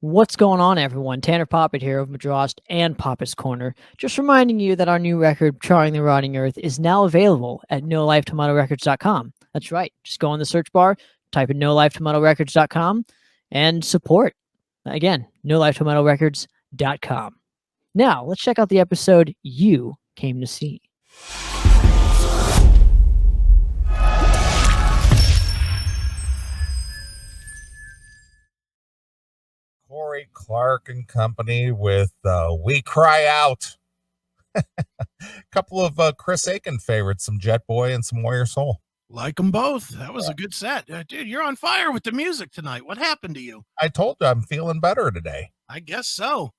What's going on, everyone? Tanner Poppet here of Madrost and Poppet's Corner. Just reminding you that our new record, Charring the Rotting Earth, is now available at NoLifeTomatoRecords.com. That's right. Just go in the search bar, type in NoLifeTomatoRecords.com, and support. Again, NoLifeTomatoRecords.com. Now, let's check out the episode you came to see. Corey Clark and company with We Cry Out. A couple of Chris Aiken favorites, some Jet Boy and some Warrior Soul. Like them both. That was a good set. Dude, you're on fire with the music tonight. What happened to you? I told you I'm feeling better today. I guess so.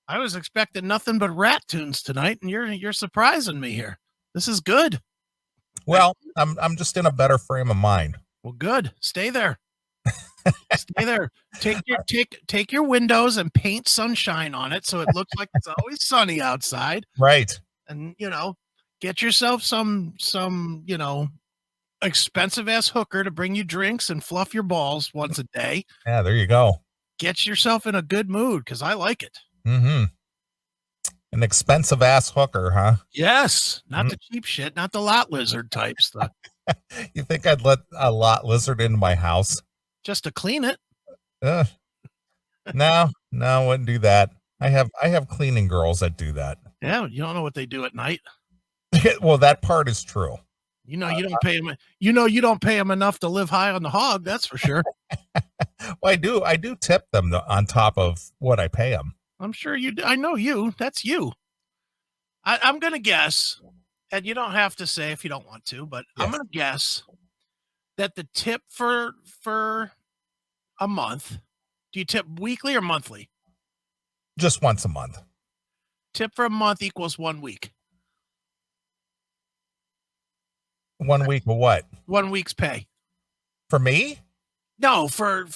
I was expecting nothing but rat tunes tonight, and you're surprising me here. This is good. Well, I'm just in a better frame of mind. Well, good. Stay there. Stay there. Take your windows and paint sunshine on it so it looks like it's always sunny outside. Right. And get yourself some expensive ass hooker to bring you drinks and fluff your balls once a day. Yeah, there you go. Get yourself in a good mood because I like it. Mm-hmm. An expensive ass hooker, huh? Yes, not the cheap shit, not the lot lizard types. You think I'd let a lot lizard into my house? Just to clean it. No, wouldn't do that. I have cleaning girls that do that. Yeah, you don't know what they do at night. Well, that part is true. You don't pay them. You don't pay them enough to live high on the hog. That's for sure. Well, I do tip them on top of what I pay them. I'm sure you do. I know you. That's you. I'm gonna guess, and you don't have to say if you don't want to, but yes. I'm gonna guess that the tip for a month. Do you tip weekly or monthly? Just once a month. Tip for a month equals 1 week. 1 week of what? 1 week's pay. For me? No, for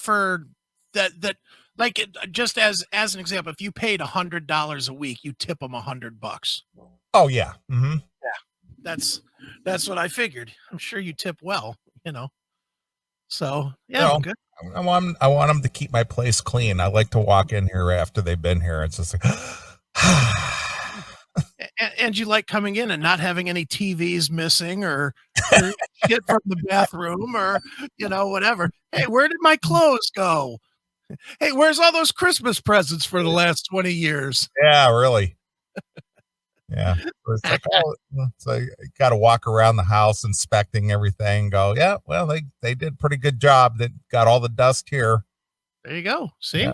that like just as an example, if you paid $100 a week, you tip them $100. Oh yeah. Mm-hmm. Yeah. That's what I figured. I'm sure you tip well, So yeah, good. I want them to keep my place clean. I like to walk in here after they've been here. It's just like, and you like coming in and not having any TVs missing or shit from the bathroom or whatever. Hey, where did my clothes go? Hey, where's all those Christmas presents for the last 20 years? Yeah, really. Yeah. It's like, so you got to walk around the house inspecting everything. Go, yeah, well, they did a pretty good job. They got all the dust here. There you go. See? Yeah.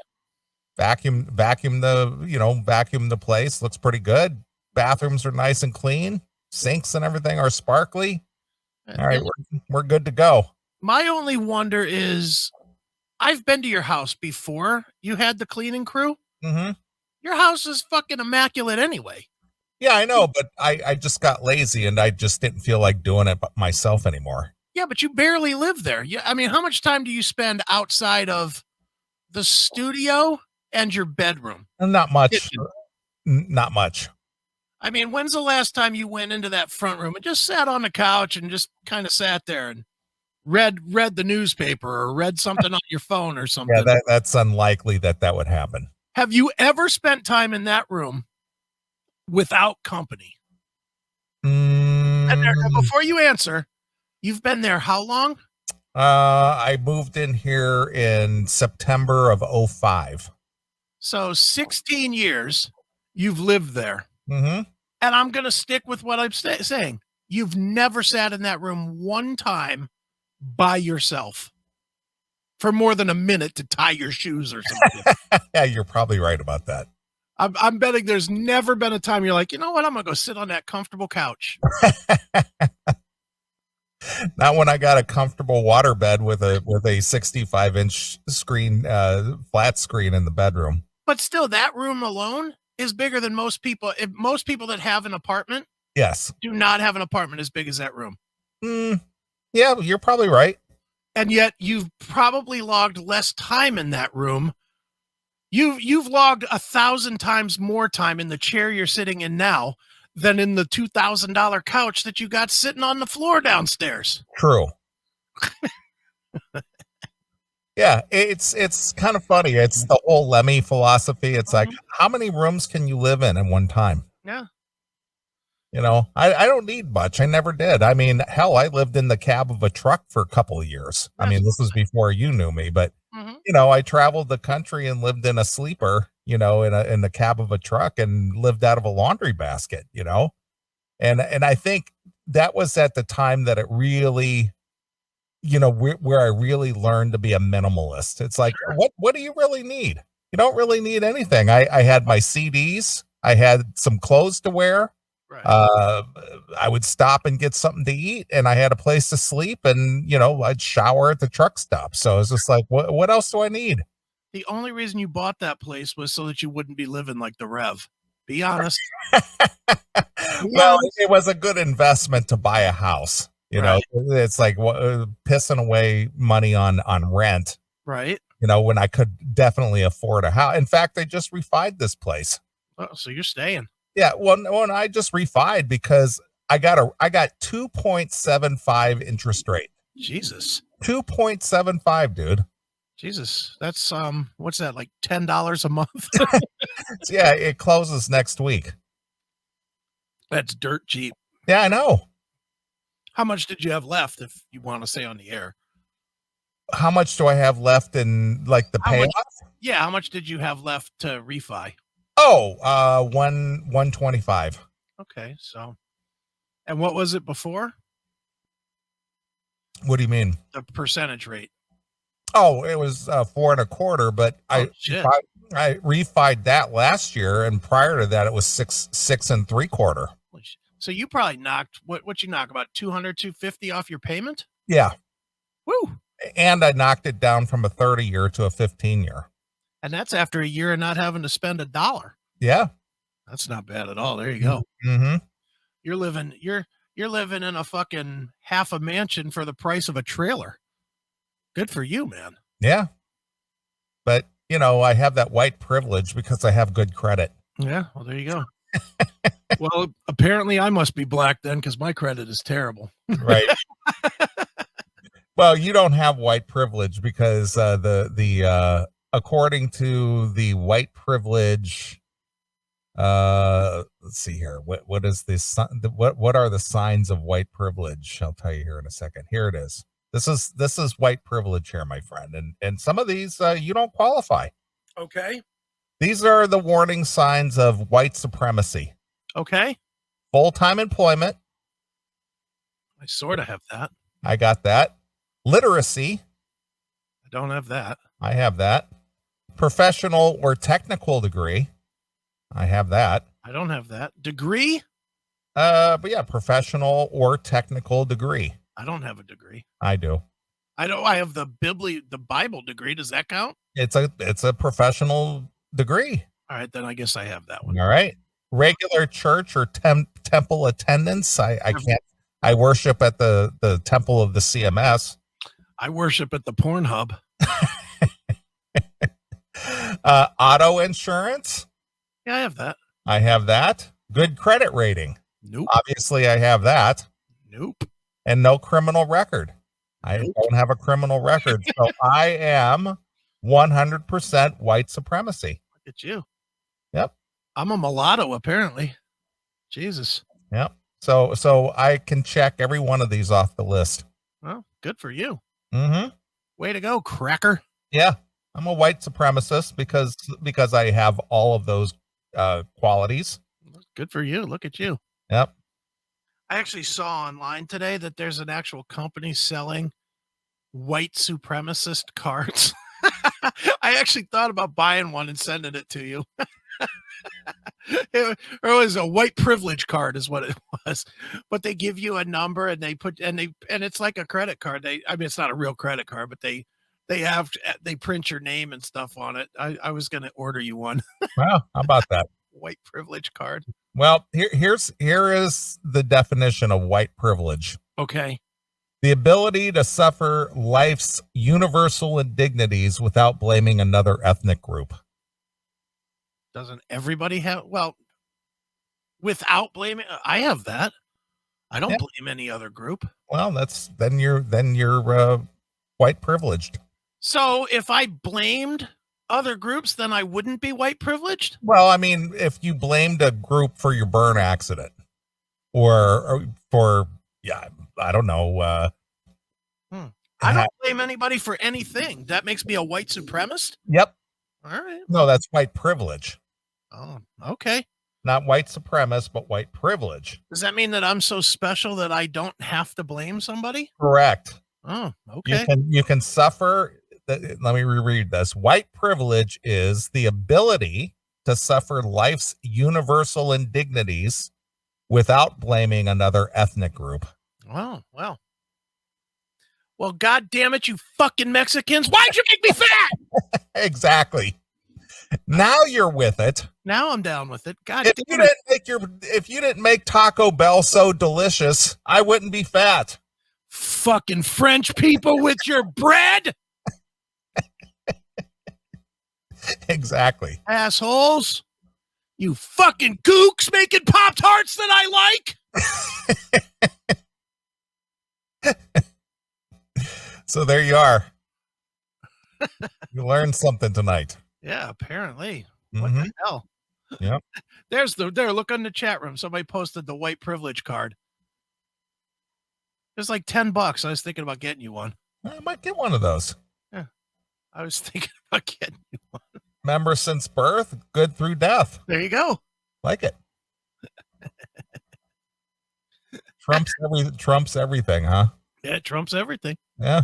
Vacuum the place. Looks pretty good. Bathrooms are nice and clean. Sinks and everything are sparkly. All right, we're good to go. My only wonder is, I've been to your house before. You had the cleaning crew. Mm-hmm. Your house is fucking immaculate anyway. Yeah, I know, but I just got lazy and I just didn't feel like doing it myself anymore. Yeah, but you barely live there. I mean, how much time do you spend outside of the studio and your bedroom? Not much. Not much. I mean, when's the last time you went into that front room and just sat on the couch and just kind of sat there and read the newspaper or read something on your phone or something? Yeah, that's unlikely that would happen. Have you ever spent time in that room without company? And before you answer, you've been there how long? I moved in here in September of 2005. So 16 years you've lived there. Mm-hmm. And I'm going to stick with what I'm saying. You've never sat in that room one time by yourself for more than a minute to tie your shoes or something. Yeah, you're probably right about that. I'm betting there's never been a time you're like, you know what? I'm going to go sit on that comfortable couch. Not when I got a comfortable water bed with a 65-inch screen, flat screen in the bedroom. But still, that room alone is bigger than most people. If most people that have an apartment, yes, do not have an apartment as big as that room. Yeah, you're probably right. And yet you've probably logged less time in that room. You've logged 1,000 times more time in the chair you're sitting in now than in the $2,000 couch that you got sitting on the floor downstairs. True. Yeah, it's kind of funny. It's the whole Lemmy philosophy. It's like, how many rooms can you live in one time? Yeah. You know, I don't need much. I never did. I mean, hell, I lived in the cab of a truck for a couple of years. I mean, this was before you knew me, but you know, I traveled the country and lived in a sleeper, you know, in the cab of a truck and lived out of a laundry basket, you know. And I think that was at the time that it really, you know, where I really learned to be a minimalist. It's like, what do you really need? You don't really need anything. I had my CDs, I had some clothes to wear. Right. I would stop and get something to eat, and I had a place to sleep, and you know, I'd shower at the truck stop. So it's just like, what else do I need? The only reason you bought that place was so that you wouldn't be living like the Rev. Be honest. Well, it was a good investment to buy a house. You know, Right. it's like pissing away money on rent. Right. You know, when I could definitely afford a house. In fact, I just refied this place. Oh, so you're staying. Yeah, well, I just refied because I got 2.75 interest rate. Jesus. 2.75, dude. Jesus. That's what's that, like $10 a month? Yeah, it closes next week. That's dirt cheap. Yeah, I know. How much did you have left, if you want to say on the air? How much do I have left in like the payoff? How much did you have left to refi? Oh, 125. Okay, so, and what was it before? What do you mean? The percentage rate. Oh, it was 4.25, but I refied that last year, and prior to that, it was 6.75. So you probably knocked what you knock, about 200, 250 off your payment? Yeah. Woo. And I knocked it down from a 30-year to a 15-year. And that's after a year of not having to spend $1. Yeah. That's not bad at all. There you go. Mm-hmm. You're living in a fucking half a mansion for the price of a trailer. Good for you, man. Yeah. But, you know, I have that white privilege because I have good credit. Yeah. Well, there you go. Well, apparently I must be black then, because my credit is terrible. Right. Well, you don't have white privilege because the according to the white privilege, let's see here. What is this? What are the signs of white privilege? I'll tell you here in a second. Here it is. This is white privilege here, my friend. And some of these you don't qualify. Okay. These are the warning signs of white supremacy. Okay. Full-time employment. I sort of have that. I got that. Literacy. I don't have that. I have that. Professional or technical degree. I have that. I don't have that. Degree? But yeah, professional or technical degree. I don't have a degree. I do. I have the Bible degree. Does that count? It's a professional degree. All right, then I guess I have that one. All right. Regular church or temple attendance. I can't. I worship at the temple of the CMS. I worship at the Pornhub. Auto insurance. Yeah, I have that. I have that. Good credit rating. Nope. Obviously, I have that. Nope. And no criminal record. I don't have a criminal record. So I am 100% white supremacy. Look at you. Yep. I'm a mulatto, apparently. Jesus. Yep. So I can check every one of these off the list. Well, good for you. Mm-hmm. Way to go, cracker. Yeah. I'm a white supremacist because I have all of those qualities. Good for you. Look at you. Yep. I actually saw online today that there's an actual company selling white supremacist cards. I actually thought about buying one and sending it to you. It was a white privilege card is what it was, but they give you a number and it's like a credit card. It's not a real credit card, but they print your name and stuff on it. I was going to order you one. Well, how about that? White privilege card. Well, here is the definition of white privilege. Okay. The ability to suffer life's universal indignities without blaming another ethnic group. Doesn't everybody have? Well, without blaming, I have that. I don't blame any other group. Well, then you're white privileged. So if I blamed other groups, then I wouldn't be white privileged? Well, I mean, if you blamed a group for your burn accident or for, yeah, I don't know. I don't blame anybody for anything. That makes me a white supremacist? Yep. All right. No, that's white privilege. Oh, okay. Not white supremacist, but white privilege. Does that mean that I'm so special that I don't have to blame somebody? Correct. Oh, okay. You can suffer. Let me reread this. White privilege is the ability to suffer life's universal indignities without blaming another ethnic group. Well, God damn it, you fucking Mexicans. Why'd you make me fat? Exactly. Now you're with it. Now I'm down with it. God If damn it. if you didn't make Taco Bell so delicious, I wouldn't be fat. Fucking French people with your bread. Exactly. Assholes. You fucking gooks making Pop-Tarts that I like. So there you are. You learned something tonight. Yeah, apparently. What the hell? Yep. Look in the chat room. Somebody posted the white privilege card. It's like $10. I was thinking about getting you one. I might get one of those. Yeah. I was thinking about getting you one. Member since birth, good through death. There you go. Like it. Trumps everything, huh? Yeah, it trumps everything. Yeah.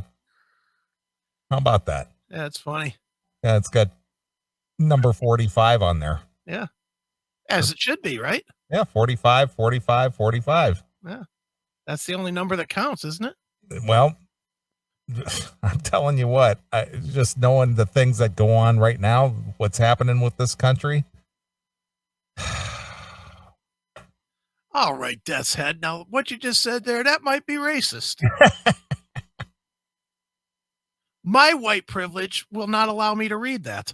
How about that? Yeah, it's funny. Yeah, it's got number 45 on there. Yeah. As it should be, right? Yeah, 45, 45, 45. Yeah. That's the only number that counts, isn't it? Well, I'm telling you what, just knowing the things that go on right now, what's happening with this country. All right, Death's Head. Now, what you just said there, that might be racist. My white privilege will not allow me to read that.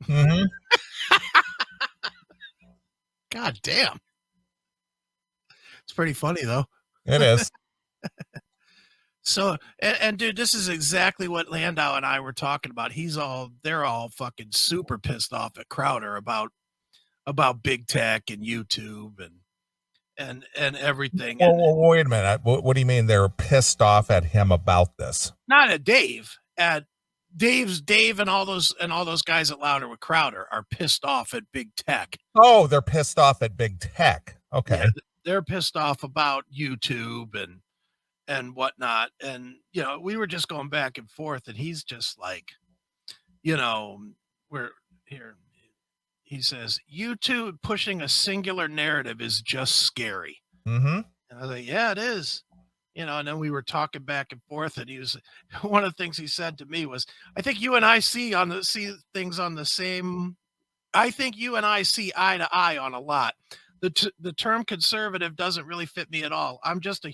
Mm-hmm. God damn. It's pretty funny, though. It is. So, and dude, this is exactly what Landau and I were talking about. They're all fucking super pissed off at Crowder about big tech and YouTube and everything. Well, wait a minute. What do you mean they're pissed off at him about this? Not at Dave. At Dave and all those guys at Louder with Crowder are pissed off at big tech. Oh, they're pissed off at big tech. Okay. Yeah, they're pissed off about YouTube and whatnot. And, we were just going back and forth, and he's just like, we're here. He says, YouTube pushing a singular narrative is just scary. Mm-hmm. And I was like, yeah, it is. And then we were talking back and forth, and one of the things he said to me was, I think you and I see things on the same. I think you and I see eye to eye on a lot. The term conservative doesn't really fit me at all. I'm just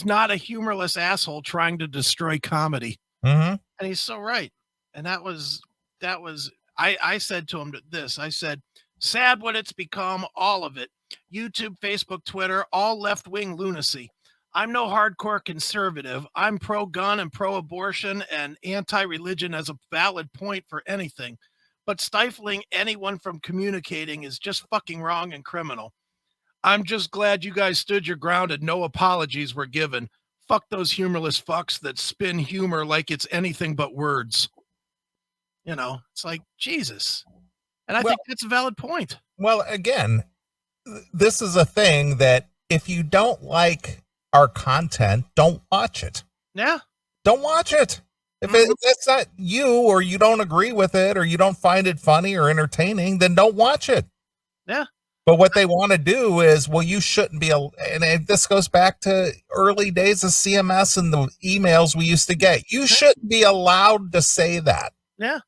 not a humorless asshole trying to destroy comedy. Mm-hmm. And he's so right. And that was, I said to him this, I said, sad what it's become, all of it. YouTube, Facebook, Twitter, all left-wing lunacy. I'm no hardcore conservative. I'm pro-gun and pro-abortion and anti-religion as a valid point for anything. But stifling anyone from communicating is just fucking wrong and criminal. I'm just glad you guys stood your ground and no apologies were given. Fuck those humorless fucks that spin humor like it's anything but words. It's like, Jesus. And I think that's a valid point. Well, again, this is a thing that if you don't like our content, don't watch it. Yeah. Don't watch it. If that's not you, or you don't agree with it, or you don't find it funny or entertaining, then don't watch it. Yeah. But what they want to do is, well, you shouldn't be, and this goes back to early days of CMS and the emails we used to get. You shouldn't be allowed to say that. Yeah.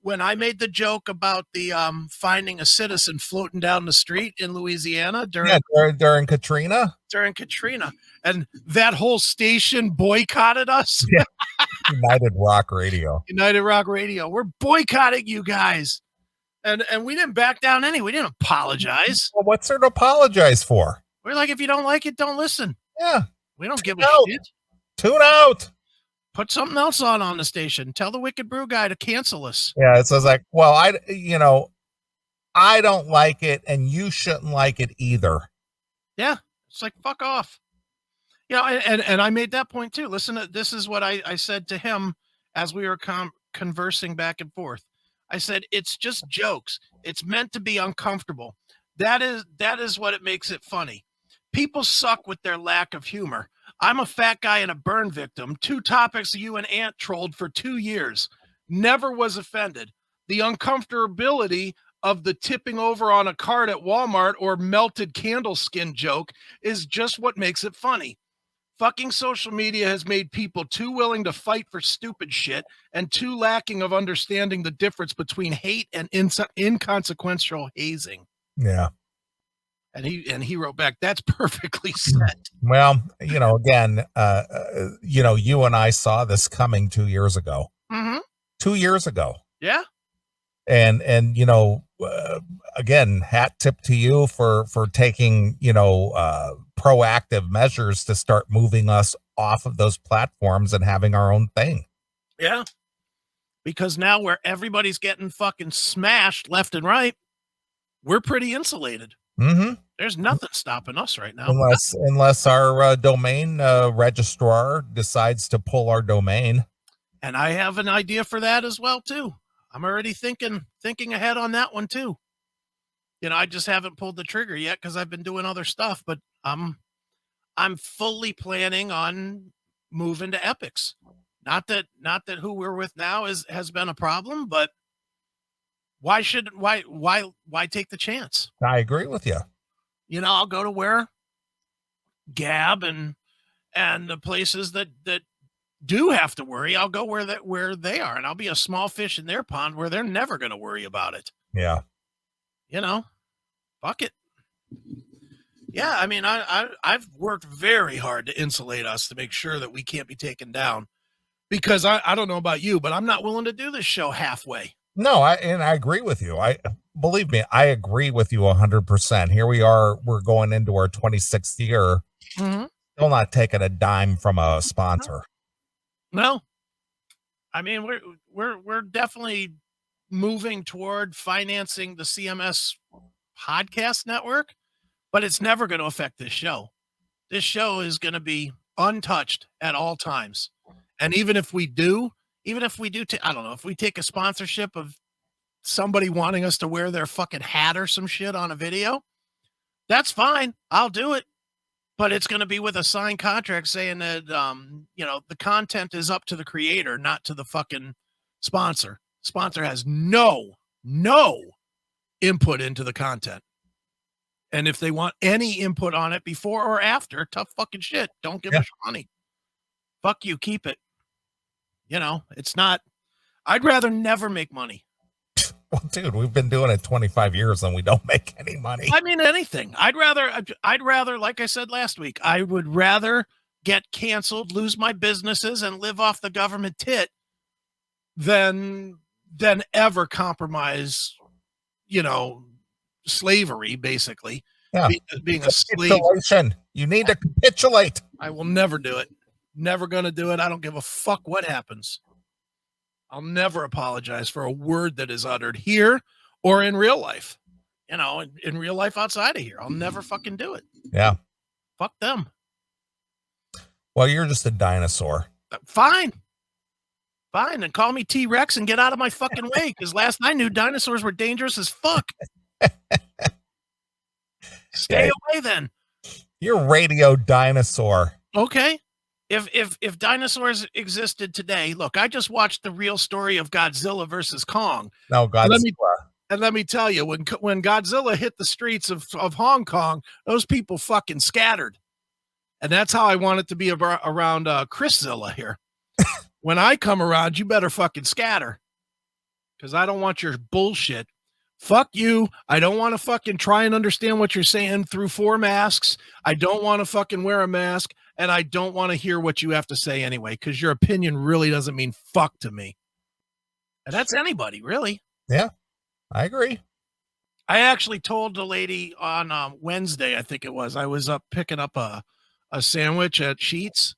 When I made the joke about the finding a citizen floating down the street in Louisiana during Katrina. During Katrina, and that whole station boycotted us. Yeah. United Rock Radio. We're boycotting you guys. And we didn't back down we didn't apologize. Well, what's there to apologize for? We're like, if you don't like it, don't listen. Yeah. We don't give a shit. Tune out. Put something else on the station. Tell the Wicked Brew guy to cancel us. Yeah, it says like, well, I don't like it, and you shouldn't like it either. Yeah, it's like, fuck off. And I made that point too. Listen, this is what I said to him as we were conversing back and forth. I said, it's just jokes. It's meant to be uncomfortable. That is what it makes it funny. People suck with their lack of humor. I'm a fat guy and a burn victim. 2 topics you and Ant trolled for 2 years. Never was offended. The uncomfortability of the tipping over on a cart at Walmart or melted candle skin joke is just what makes it funny. Fucking social media has made people too willing to fight for stupid shit and too lacking of understanding the difference between hate and inconsequential hazing. Yeah. And he wrote back, that's perfectly said. Well, again, you and I saw this coming 2 years ago. Mm-hmm. 2 years ago. Yeah. And again, hat tip to you for taking, proactive measures to start moving us off of those platforms and having our own thing. Yeah. Because now where everybody's getting fucking smashed left and right, we're pretty insulated. Mm-hmm. There's nothing stopping us right now. Unless our domain registrar decides to pull our domain. And I have an idea for that as well, too. I'm already thinking ahead on that one, too. I just haven't pulled the trigger yet because I've been doing other stuff, but I'm fully planning on moving to Epics. Not that who we're with now has been a problem, but why take the chance? I agree with you. I'll go to where Gab and the places that do have to worry. I'll go where they are, and I'll be a small fish in their pond where they're never going to worry about it. Yeah. Fuck it. Yeah. I mean, I've worked very hard to insulate us to make sure that we can't be taken down because I don't know about you, but I'm not willing to do this show halfway. No, I agree with you. Believe me, I agree with you 100%. Here we are. We're going into our 26th year. Mm-hmm. Still not taking a dime from a sponsor. No. I mean, we're definitely moving toward financing the CMS podcast network, but it's never going to affect this show. This show is going to be untouched at all times. And even if we do, I don't know, if we take a sponsorship of somebody wanting us to wear their fucking hat or some shit on a video, that's fine. I'll do it. But it's going to be with a signed contract saying that, the content is up to the creator, not to the fucking sponsor. Sponsor has no input into the content. And if they want any input on it before or after, tough fucking shit. Don't give us money. Fuck you. Keep it. It's not, I'd rather never make money. Well, dude, we've been doing it 25 years and we don't make any money. I mean, anything. I'd rather, like I said last week, I would rather get canceled, lose my businesses, and live off the government tit than ever compromise, slavery, basically. Yeah. Being a slave. You need to capitulate. I will never do it. Never going to do it. I don't give a fuck what happens. I'll never apologize for a word that is uttered here or in real life. In real life outside of here. I'll never fucking do it. Yeah. Fuck them. Well, you're just a dinosaur. Fine. And call me T-Rex and get out of my fucking way, because last I knew dinosaurs were dangerous as fuck. Stay away then. You're radio dinosaur. Okay. If dinosaurs existed today, look, I just watched the real story of Godzilla versus Kong. No, Godzilla. Let me tell you, when Godzilla hit the streets of Hong Kong, those people fucking scattered. And that's how I want it to be around Chriszilla here. When I come around, you better fucking scatter. Because I don't want your bullshit. Fuck you. I don't want to fucking try and understand what you're saying through 4 masks. I don't want to fucking wear a mask. And I don't want to hear what you have to say anyway, because your opinion really doesn't mean fuck to me. And that's anybody, really. Yeah, I agree. I actually told the lady on Wednesday, I think it was, I was up picking up a sandwich at Sheetz,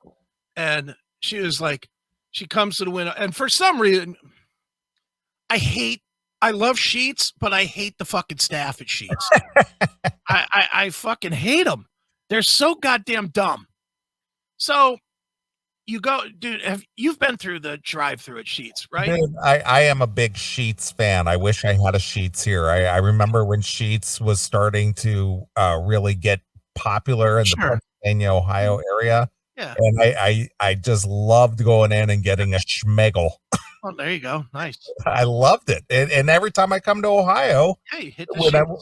and she was like, she comes to the window, and for some reason, I love Sheetz, but I hate the fucking staff at Sheetz. I fucking hate them. They're so goddamn dumb. So you go, dude, you've been through the drive-through at Sheetz, right? Dude, I am a big Sheetz fan. I wish I had a Sheetz here. I remember when Sheetz was starting to really get popular in the Pennsylvania, Ohio area. Yeah. And I just loved going in and getting a schmegel. Oh, there you go. Nice. I loved it. And every time I come to Ohio, hey, hit the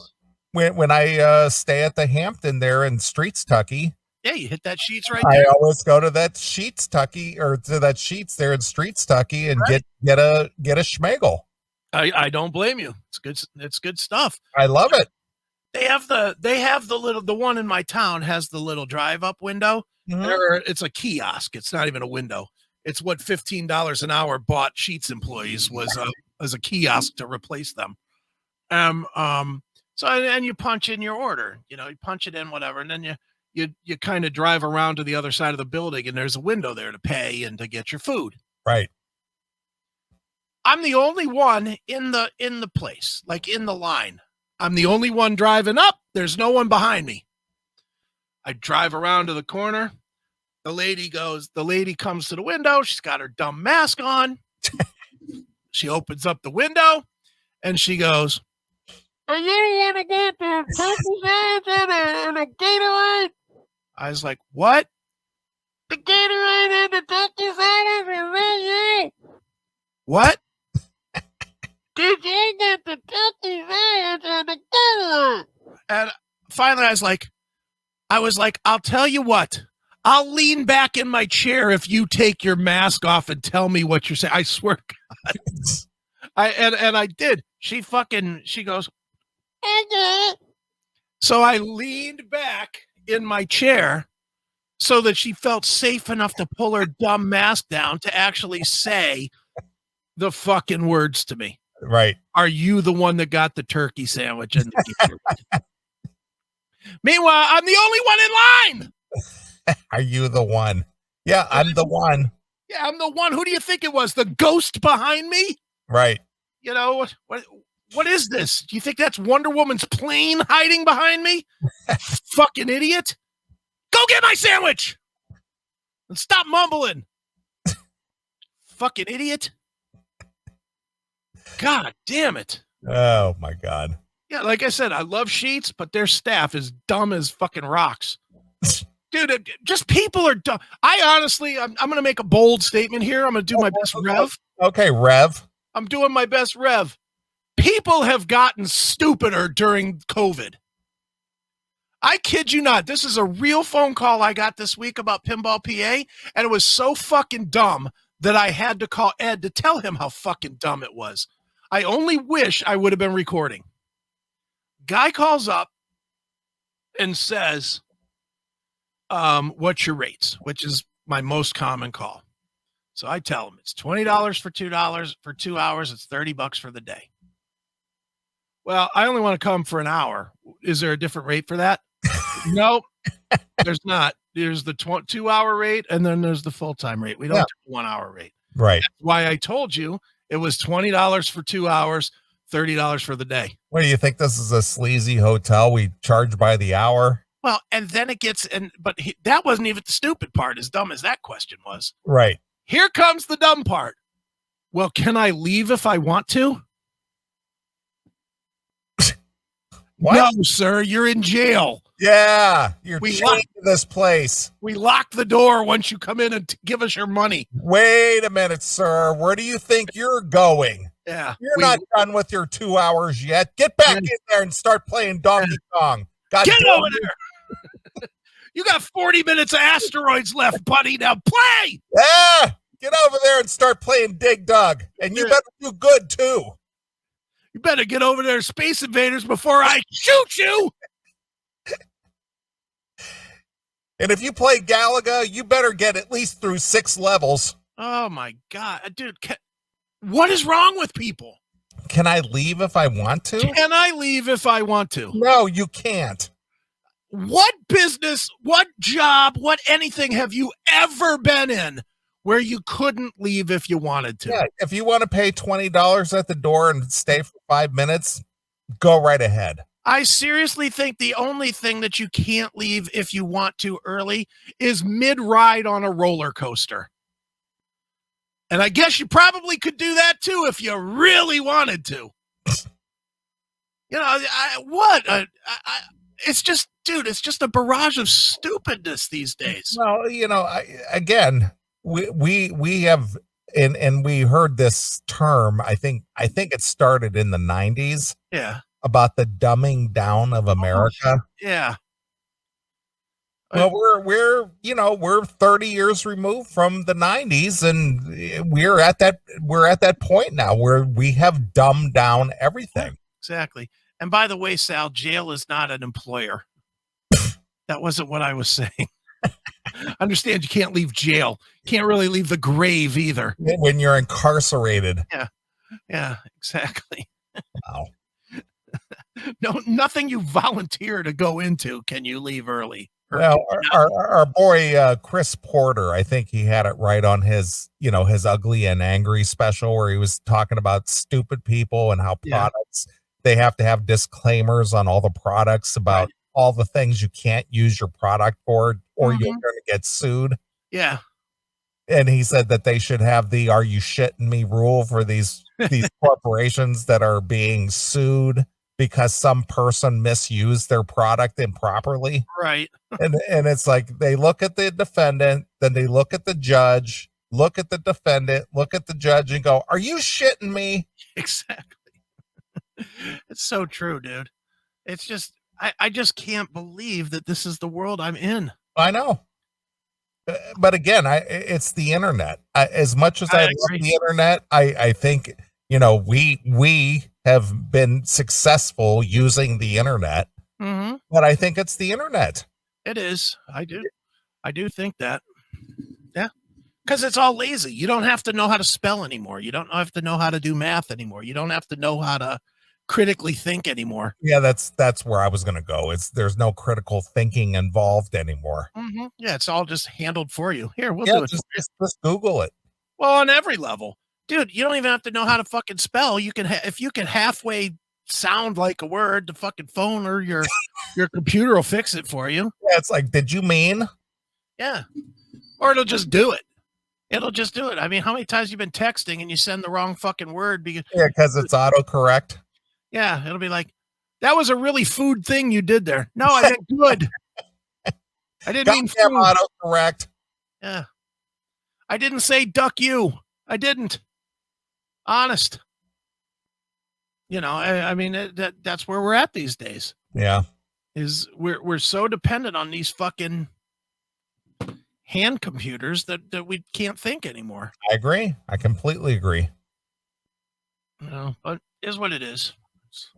when I stay at the Hampton there in Streets Tucky. Yeah, you hit that Sheetz right there. I always go to that Sheetz Tucky or to that Sheetz there in Streets Tucky and get a schmegel. I don't blame you. It's good stuff. I love it. They have the one in my town has the little drive up window. Mm-hmm. It's a kiosk. It's not even a window. It's what $15 an hour bought Sheetz employees was as a kiosk to replace them. So and you punch in your order, you punch it in, whatever, and then you kind of drive around to the other side of the building, and there's a window there to pay and to get your food. Right. I'm the only one in the place, like in the line. I'm the only one driving up. There's no one behind me. I drive around to the corner. The lady comes to the window. She's got her dumb mask on. She opens up the window and she goes, "Are you gonna get the turkey salads and a Gatorade?" I was like, "What?" "The Gatorade and the turkey salads." What? "Did you get the turkey salads and the Gatorade?" And finally I was like, "I'll tell you what. I'll lean back in my chair if you take your mask off and tell me what you're saying." I swear to God. I did. She goes, "Okay." So I leaned back in my chair so that she felt safe enough to pull her dumb mask down to actually say the fucking words to me. Right. "Are you the one that got the turkey sandwich and the Gatorade?" Meanwhile, I'm the only one in line. Are you the one? Yeah, I'm the one. Yeah, I'm the one. Who do you think it was? The ghost behind me? Right. What is this? Do you think that's Wonder Woman's plane hiding behind me? Fucking idiot. Go get my sandwich and stop mumbling. Fucking idiot. God damn it. Oh my God. Yeah, like I said, I love Sheetz, but their staff is dumb as fucking rocks. Dude, just people are dumb. I honestly, I'm going to make a bold statement here. I'm going to do my best rev. Okay, rev. I'm doing my best rev. People have gotten stupider during COVID. I kid you not. This is a real phone call I got this week about Pinball PA, and it was so fucking dumb that I had to call Ed to tell him how fucking dumb it was. I only wish I would have been recording. Guy calls up and says, "What's your rates?" Which is my most common call. So I tell him it's $20 for $2 for 2 hours. It's $30 for the day. Well, I only want to come for an hour. Is there a different rate for that? Nope, there's not. There's the 2-hour rate, and then there's the full-time rate. We don't do 1 hour rate. Right. That's why I told you it was $20 for 2 hours, $30 for the day. What do you think? This is a sleazy hotel? We charge by the hour. Well, and then it gets, that wasn't even the stupid part, as dumb as that question was. Right. Here comes the dumb part. Well, can I leave if I want to? What? No, sir, you're in jail. Yeah, you're chained to this place. We lock the door once you come in and give us your money. Wait a minute, sir. Where do you think you're going? Yeah. You're not done with your 2 hours yet. Get back in there and start playing Donkey Kong. God, get over there. You got 40 minutes of asteroids left, buddy. Now play. Yeah. Get over there and start playing Dig Dug. And you better do good, too. You better get over there, Space Invaders, before I shoot you. And if you play Galaga, you better get at least through 6 levels. Oh, my God. Dude, what is wrong with people? Can I leave if I want to? Can I leave if I want to? No, you can't. what business, what job, what anything have you ever been in where you couldn't leave if you wanted to? Yeah, if you want to pay $20 at the door and stay for 5 minutes, go right ahead. I seriously think the only thing that you can't leave if you want to early is mid-ride on a roller coaster. And I guess you probably could do that too if you really wanted to. It's just, dude, it's just a barrage of stupidness these days. Well, we have, and we heard this term. I think it started in the 90s. Yeah. About the dumbing down of America. Yeah. Well, we're 30 years removed from the 90s, and we're at that point now where we have dumbed down everything. Exactly. And by the way, Sal, jail is not an employer. That wasn't what I was saying. Understand, you can't leave jail. Can't really leave the grave either. When you're incarcerated. Yeah, exactly. Wow. No, nothing you volunteer to go into can you leave early. Well, our boy Chris Porter, I think he had it right on his Ugly and Angry special, where he was talking about stupid people and how products, they have to have disclaimers on all the products about all the things you can't use your product for, or you're going to get sued. Yeah. And he said that they should have the "Are you shitting me" rule for these corporations that are being sued because some person misused their product improperly. Right. And it's like they look at the defendant, then they look at the judge, look at the defendant, look at the judge, and go, "Are you shitting me?" Exactly. It's so true, dude. It's just, I just can't believe that this is the world I'm in. I know. But again, it's the internet. As much as I love the internet, I think, we have been successful using the internet, but I think it's the internet. It is. I do think that. Yeah. Because it's all lazy. You don't have to know how to spell anymore. You don't have to know how to do math anymore. You don't have to know how to critically think anymore. Yeah, that's where I was going to go. There's no critical thinking involved anymore. Yeah, it's all just handled for you. Here, we'll do it. Just Google it. Well, on every level. Dude, you don't even have to know how to fucking spell. You can if you can halfway sound like a word, the fucking phone or your computer will fix it for you. Yeah, it's like, did you mean? Yeah. Or it'll just do it. It'll just do it. I mean, how many times you've been texting and you send the wrong fucking word because it's autocorrect. Yeah, it'll be like, that was a really food thing you did there. No, I meant good. I didn't mean food. Autocorrect. Yeah. I didn't say duck you. I didn't. Honest. I mean, that's where we're at these days. Yeah. We're so dependent on these fucking hand computers that we can't think anymore. I agree. I completely agree. But it is what it is. It's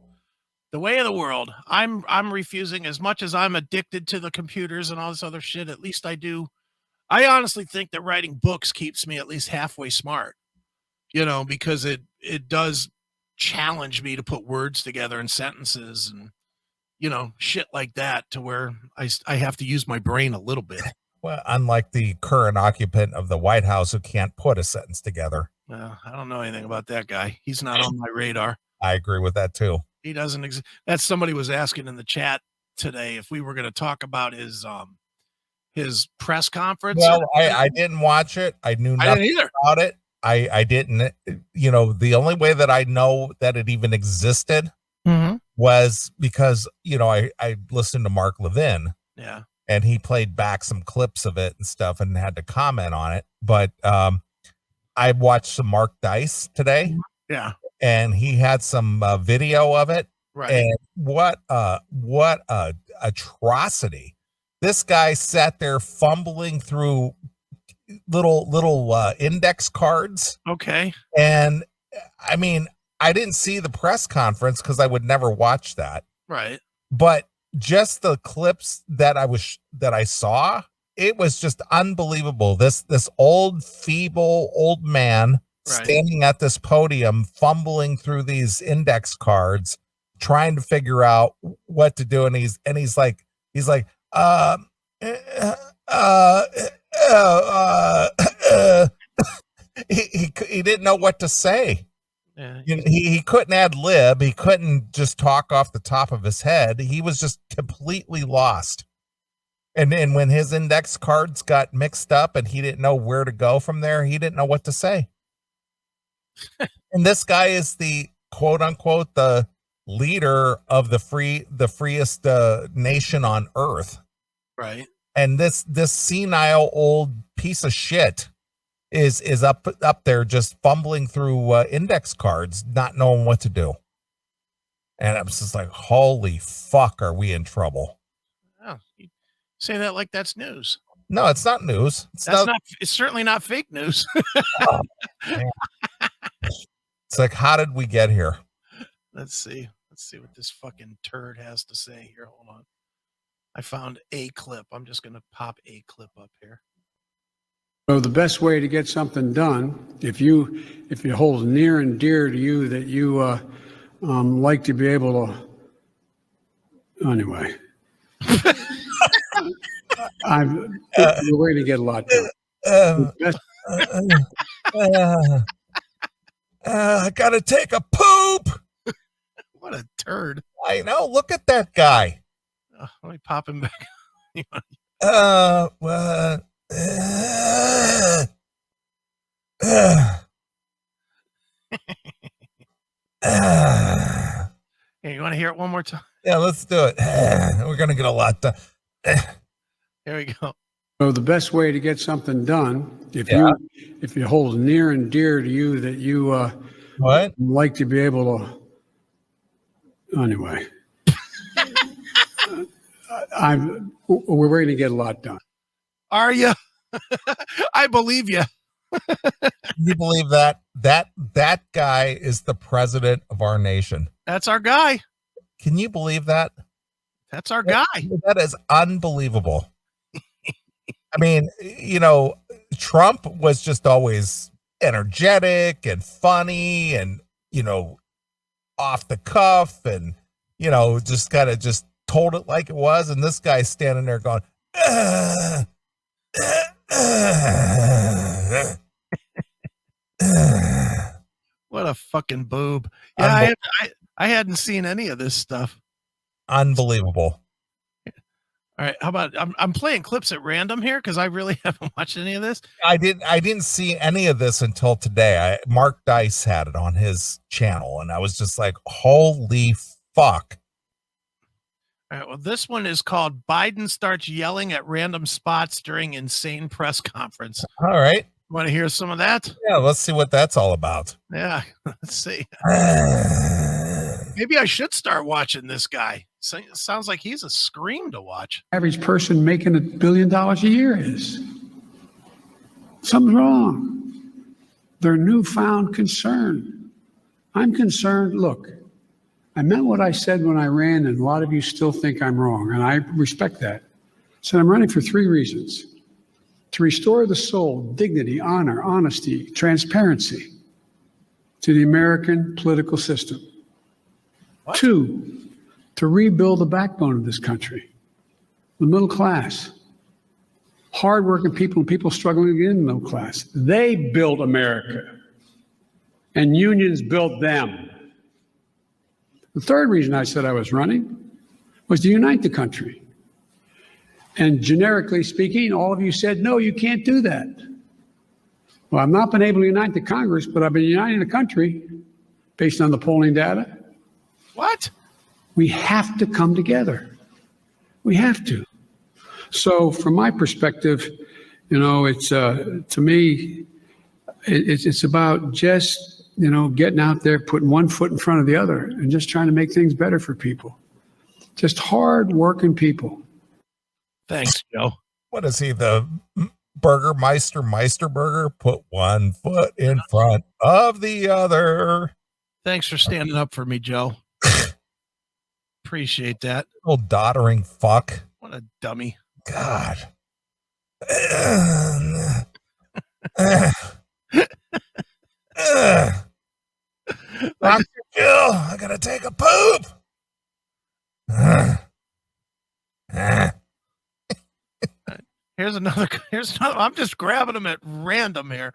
the way of the world. I'm refusing, as much as I'm addicted to the computers and all this other shit. At least I do. I honestly think that writing books keeps me at least halfway smart, because it does challenge me to put words together in sentences and, shit like that, to where I have to use my brain a little bit. Well, unlike the current occupant of the White House who can't put a sentence together. I don't know anything about that guy. He's not on my radar. I agree with that too. He doesn't exist. That's somebody was asking in the chat today if we were going to talk about his press conference. Well, I didn't watch it. I knew nothing about it. I didn't, the only way that I know that it even existed was because, I listened to Mark Levin. Yeah. And he played back some clips of it and stuff and had to comment on it. But I watched some Mark Dice today. Yeah. And he had some video of it. Right. And what a atrocity. This guy sat there fumbling through little index cards. Okay. And I mean, I didn't see the press conference because I would never watch that. Right. But just the clips that I saw, it was just unbelievable. This feeble old man standing at this podium, fumbling through these index cards, trying to figure out what to do. And he's like, He's like, uh, uh, he didn't know what to say. Yeah, he couldn't ad lib. He couldn't just talk off the top of his head. He was just completely lost. And when his index cards got mixed up and he didn't know where to go from there, he didn't know what to say. And this guy is the quote unquote the leader of the freest nation on earth. right. And this senile old piece of shit is up there just fumbling through index cards, not knowing what to do. And I'm just like, holy fuck, are we in trouble? Oh, you say that like that's news. No, it's not news. It's certainly not fake news. Oh, it's like, how did we get here? Let's see what this fucking turd has to say here. Hold on. I found a clip. I'm just going to pop a clip up here. So the best way to get something done, if it holds near and dear to you that you like to be able to, anyway, we're going to get a lot done. I gotta take a poop. What a turd! I know. Look at that guy. Let me pop him back. Hey, you want to hear it one more time? Yeah, let's do it. We're gonna get a lot done. Here we go. So the best way to get something done, if it holds near and dear to you that you like to be able to, anyway, we're going to get a lot done. Are you? I believe you. You believe that that guy is the president of our nation? That's our guy. Can you believe that? That's our guy. That is unbelievable. I mean, Trump was just always energetic and funny and, off the cuff and, just kind of just told it like it was. And this guy's standing there going, what a fucking boob. Yeah, I hadn't seen any of this stuff. Unbelievable. All right, how about I'm playing clips at random here because I really haven't watched any of this. I didn't see any of this until today. Mark Dice had it on his channel, and I was just like, holy fuck. All right, well, this one is called Biden Starts Yelling at Random Spots During Insane Press Conference. All right. Want to hear some of that? Yeah, let's see what that's all about. Yeah, let's see. Maybe I should start watching this guy. Sounds like he's a scream to watch. Average person making $1 billion a year is. Something's wrong. Their newfound concern. I'm concerned. Look, I meant what I said when I ran, and a lot of you still think I'm wrong, and I respect that. So I'm running for 3 reasons. To restore the soul, dignity, honor, honesty, transparency to the American political system. What? 2, to rebuild the backbone of this country, the middle class, hardworking people and people struggling to get in the middle class. They built America, and unions built them. The 3rd reason I said I was running was to unite the country. And generically speaking, all of you said, no, you can't do that. Well, I've not been able to unite the Congress, but I've been uniting the country based on the polling data. What? We have to come together. We have to. So from my perspective, it's to me, it's about just, getting out there, putting one foot in front of the other and just trying to make things better for people. Just hard-working people. Thanks, Joe. What is he, the Meister Burger? Put one foot in front of the other. Thanks for standing up for me, Joe. Appreciate that. Old doddering fuck. What a dummy. God. Dr. Jill, I gotta take a poop. Here's another. I'm just grabbing them at random here.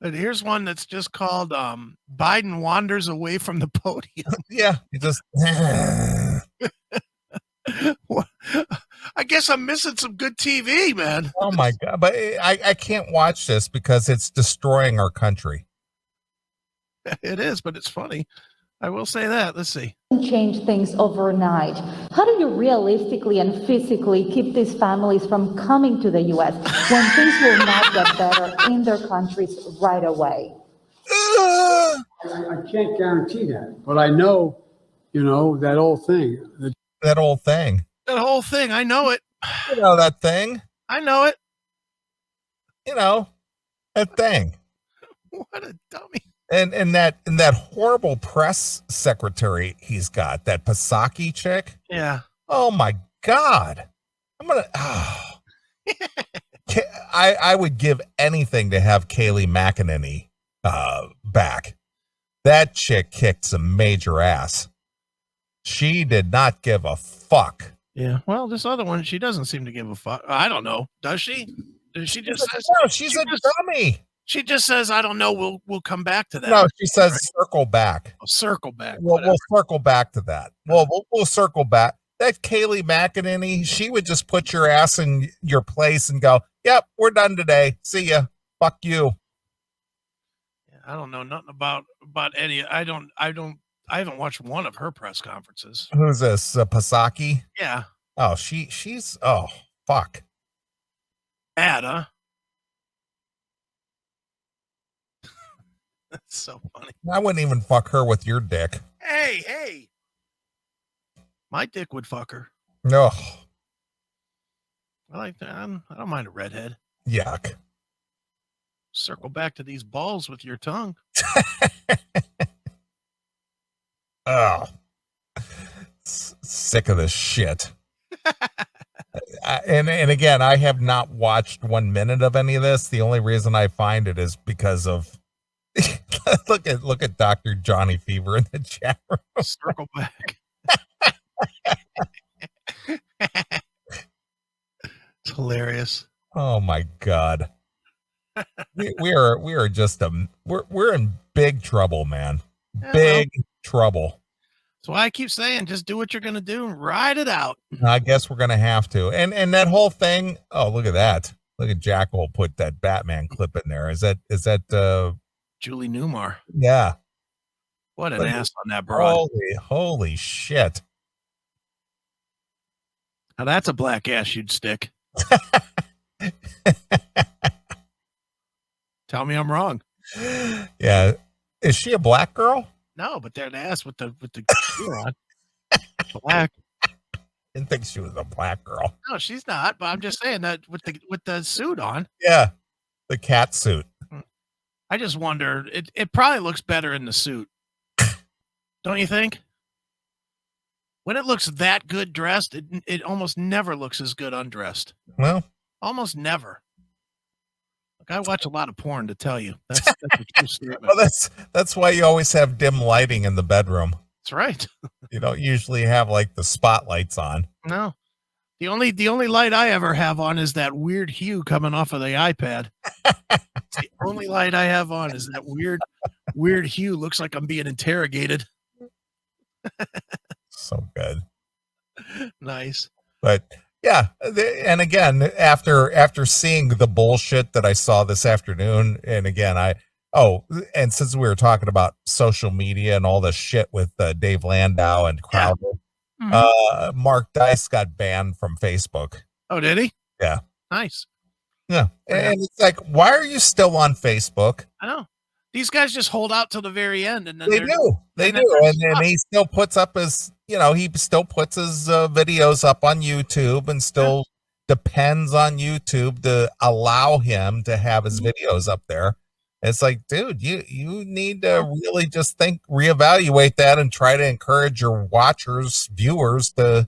But here's one that's just called Biden wanders away from the podium. Yeah, you just. I guess I'm missing some good TV, man. Oh my God! But I can't watch this because it's destroying our country. It is, but it's funny. I will say that. Let's see. Change things overnight. How do you realistically and physically keep these families from coming to the U.S. when things will not get better in their countries right away? I can't guarantee that, but I know, that old thing. That old thing. That whole thing. I know it. You know that thing. I know it. That thing. What a dummy. And that horrible press secretary he's got, that Psaki chick. Yeah. Oh my God. I'm gonna. I would give anything to have Kayleigh McEnany back. That chick kicked some major ass. She did not give a fuck. Yeah. Well, this other one, she doesn't seem to give a fuck. I don't know. Does she? She just says, no, she's a dummy. She just says, I don't know. We'll come back to that. No, she says circle back. I'll circle back. We'll circle back to that. We'll circle back. That Kayleigh McEnany, she would just put your ass in your place and go, "Yep, we're done today. See ya. Fuck you." I don't know nothing about any. I haven't watched one of her press conferences. Who's this? Psaki? Yeah. Oh, she's oh fuck. Bad, huh? That's so funny. I wouldn't even fuck her with your dick. Hey. My dick would fuck her. No. I like that. I don't mind a redhead. Yuck. Circle back to these balls with your tongue. Oh. Sick of this shit. And again, I have not watched 1 minute of any of this. The only reason I find it is because of look at Dr. Johnny Fever in the chat room. Circle back. It's hilarious. Oh my God. we are just we're in big trouble, man. Big trouble. So I keep saying, just do what you're going to do and ride it out. I guess we're going to have to. And that whole thing. Oh, look at that. Look at Jackal put that Batman clip in there. Is that Julie Newmar? Yeah. What an ass on that broad. Holy shit. Now that's a black ass you'd stick. Tell me I'm wrong. Yeah. Is she a black girl? No, but that ass with the gear on. Black. Didn't think she was a black girl. No, she's not. But I'm just saying that with the suit on. Yeah, the cat suit. I just wonder. It probably looks better in the suit. Don't you think? When it looks that good dressed, it almost never looks as good undressed. Well, almost never. Look, I watch a lot of porn to tell you. That's a true statement. Well, that's why you always have dim lighting in the bedroom. That's right. You don't usually have like the spotlights on. No. The only light I ever have on is that weird hue coming off of the iPad. The only light I have on is that weird hue. Looks like I'm being interrogated. So good. Nice. But yeah, and again, after seeing the bullshit that I saw this afternoon, and again, and since we were talking about social media and all this shit with Dave Landau and Crowder, Mark Dice got banned from Facebook. Oh, did he? Yeah. Nice. Yeah. And it's like, why are you still on Facebook? I know. These guys just hold out till the very end, and then they do. And he still puts up his, he still puts his videos up on YouTube and still depends on YouTube to allow him to have his videos up there. It's like, dude, you need to really just reevaluate that and try to encourage your viewers to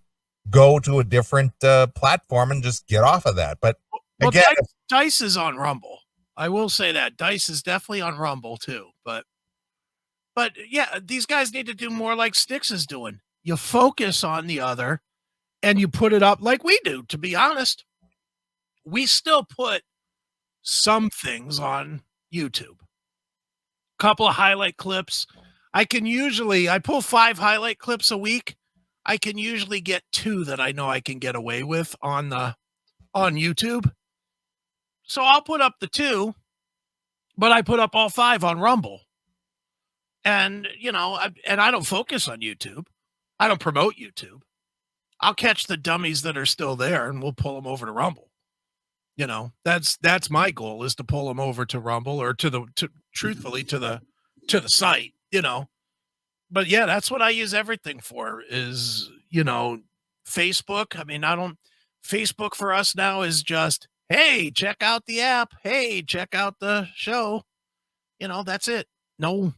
go to a different platform and just get off of that. But again, Dice is on Rumble. I will say that Dice is definitely on Rumble too, but yeah, these guys need to do more like Styx is doing. You focus on the other and you put it up like we do, to be honest, we still put some things on YouTube. Couple of highlight clips. I pull 5 highlight clips a week. I can usually get 2 that I know I can get away with on YouTube. So I'll put up the 2, but I put up all 5 on Rumble. And, I don't focus on YouTube. I don't promote YouTube. I'll catch the dummies that are still there and we'll pull them over to Rumble. That's my goal, is to pull them over to Rumble or truthfully to the site, But yeah, that's what I use everything for is, Facebook. I mean, Facebook for us now is just, hey, check out the app. Hey, check out the show. That's it. No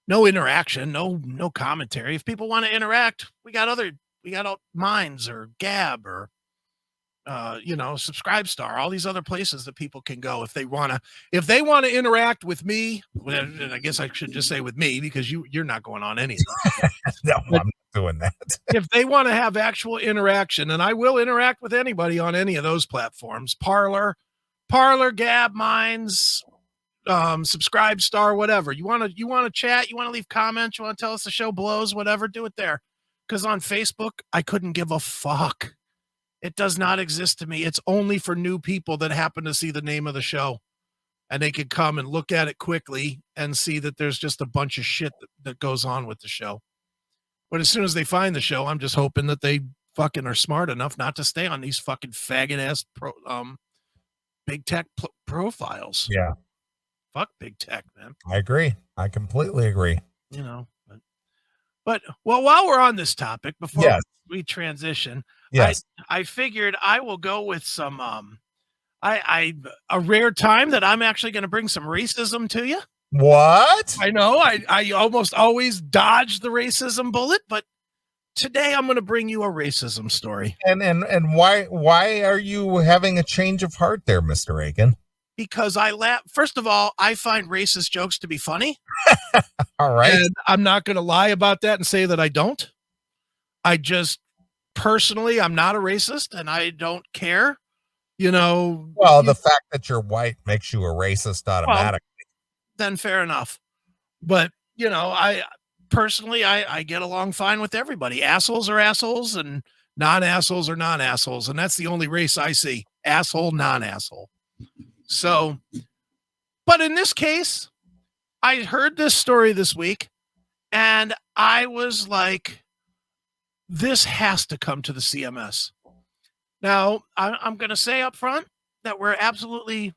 interaction, no commentary. If people want to interact, we got Minds or Gab or Subscribe Star, all these other places that people can go if they want to interact with me. And I guess I should just say with me, because you're not going on any of them. No, I'm not doing that. If they want to have actual interaction, and I will interact with anybody on any of those platforms, Parlor, Gab, Minds, Subscribe Star, whatever. You want to chat, you want to leave comments, you want to tell us the show blows, whatever, do it there. Because on Facebook, I couldn't give a fuck. It does not exist to me. It's only for new people that happen to see the name of the show. And they could come and look at it quickly and see that there's just a bunch of shit that goes on with the show. But as soon as they find the show, I'm just hoping that they fucking are smart enough not to stay on these fucking faggot-ass big tech profiles. Yeah. Fuck big tech, man. I agree. I completely agree. But while we're on this topic, before we transition, yes, I figured I will go with some a rare time that I'm actually going to bring some racism to you. What? I know I almost always dodge the racism bullet, but today I'm going to bring you a racism story. And why are you having a change of heart there, Mr. Reagan? Because I laugh. First of all, I find racist jokes to be funny. All right. And I'm not going to lie about that and say that I don't. I just personally, I'm not a racist and I don't care. Well, the fact that you're white makes you a racist automatically. Well, then fair enough. But, I personally, I get along fine with everybody. Assholes are assholes and non-assholes are non-assholes. And that's the only race I see. Asshole, non-asshole. So, but in this case, I heard this story this week and I was like, this has to come to the CMS. Now, I'm going to say up front that we're absolutely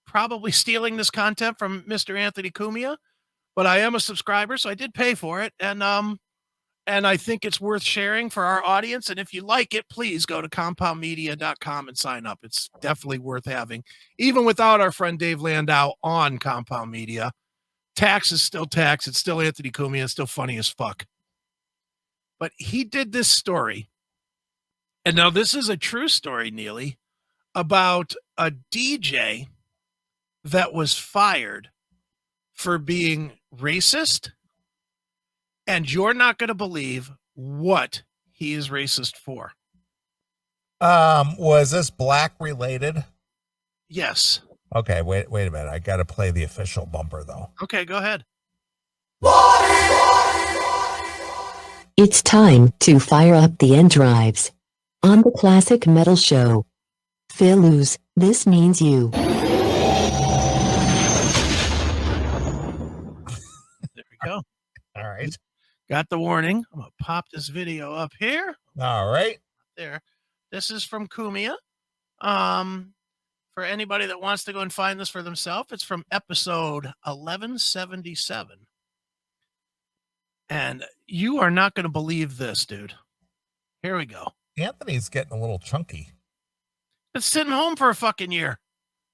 probably stealing this content from Mr. Anthony Cumia, but I am a subscriber, so I did pay for it. And I think it's worth sharing for our audience. And if you like it, please go to compoundmedia.com and sign up. It's definitely worth having. Even without our friend Dave Landau on Compound Media, tax is still tax. It's still Anthony Cumia. It's still funny as fuck. But he did this story. And now this is a true story, Neely, about a DJ that was fired for being racist. And you're not going to believe what he is racist for. Was this black related? Yes. Okay, wait a minute. I got to play the official bumper though. Okay, go ahead. It's time to fire up the end drives on the Classic Metal Show. Philus, this means you. There we go. All right. Got the warning. I'm going to pop this video up here. All right. There. This is from Cumia. For anybody that wants to go and find this for themselves, it's from episode 1177. And you are not going to believe this, dude. Here we go. Anthony's getting a little chunky. Been sitting home for a fucking year.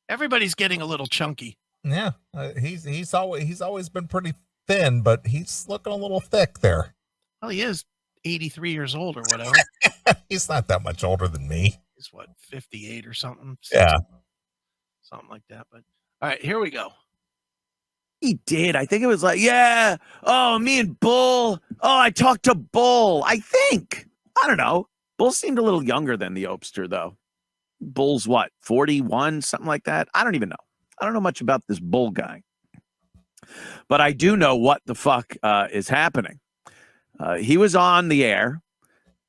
Everybody's getting a little chunky. Yeah, he's always been pretty thin, but he's looking a little thick there. Well, he is 83 years old or whatever. He's not that much older than me. He's what, 58 or something? Yeah. Something like that. But all right, here we go. He did. I think it was like, yeah. Oh, me and Bull. Oh, I talked to Bull. I think. I don't know. Bull seemed a little younger than the Opster, though. Bull's what, 41, something like that? I don't even know. I don't know much about this Bull guy. But I do know what the fuck is happening. He was on the air.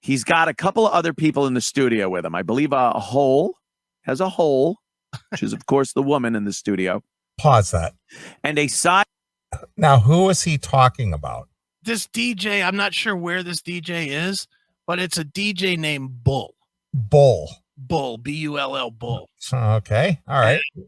He's got a couple of other people in the studio with him. I believe a hole, which is, of course, the woman in the studio. Pause that. And a side. Now, who is he talking about? This DJ, I'm not sure where this DJ is, but it's a DJ named Bull. Bull, B-U-L-L, Bull. Okay. All right. And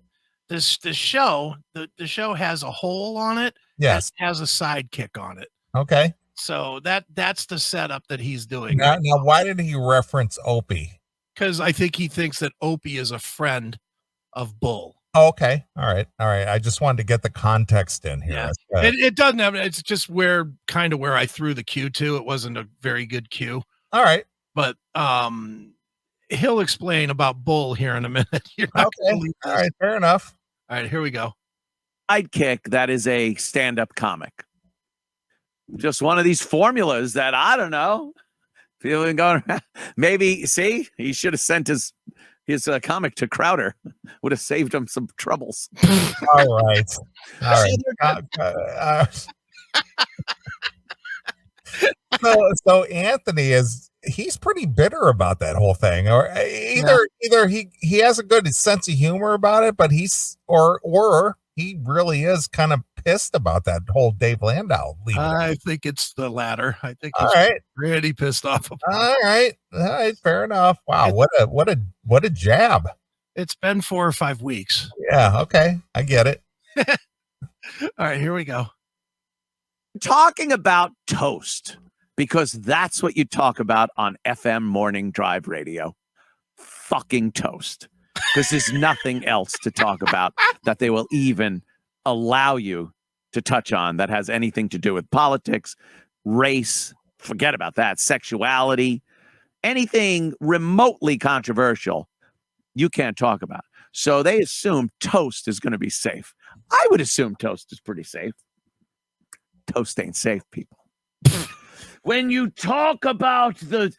the show has a hole on it. Yes. That has a sidekick on it. Okay. So that's the setup that he's doing. Now, why did he reference Opie? Because I think he thinks that Opie is a friend of Bull. Oh, okay. All right. I just wanted to get the context in here. Yeah. It doesn't have. It's just where I threw the cue to. It wasn't a very good cue. All right. But he'll explain about Bull here in a minute. You're not Okay. All right. Fair enough. All right. Here we go. Sidekick that is a stand-up comic. Just one of these formulas that I don't know. Feeling going around. Maybe see he should have sent his comic to Crowder. Would have saved him some troubles. All right. So Anthony he's pretty bitter about that whole thing, or either he has a good sense of humor about it, but or he really is kind of pissed about that whole Dave Landau leaving. I think it's the latter. I think All he's right. pretty pissed off about All right, fair enough. Wow, what a jab. It's been 4 or 5 weeks. Yeah, okay, I get it. All right, here we go. Talking about toast, because that's what you talk about on FM morning drive radio. Fucking toast. Because there's nothing else to talk about that they will even allow you to touch on that has anything to do with politics, race, forget about that, sexuality, anything remotely controversial, you can't talk about. So they assume toast is going to be safe. I would assume toast is pretty safe. Toast ain't safe, people. When you talk about the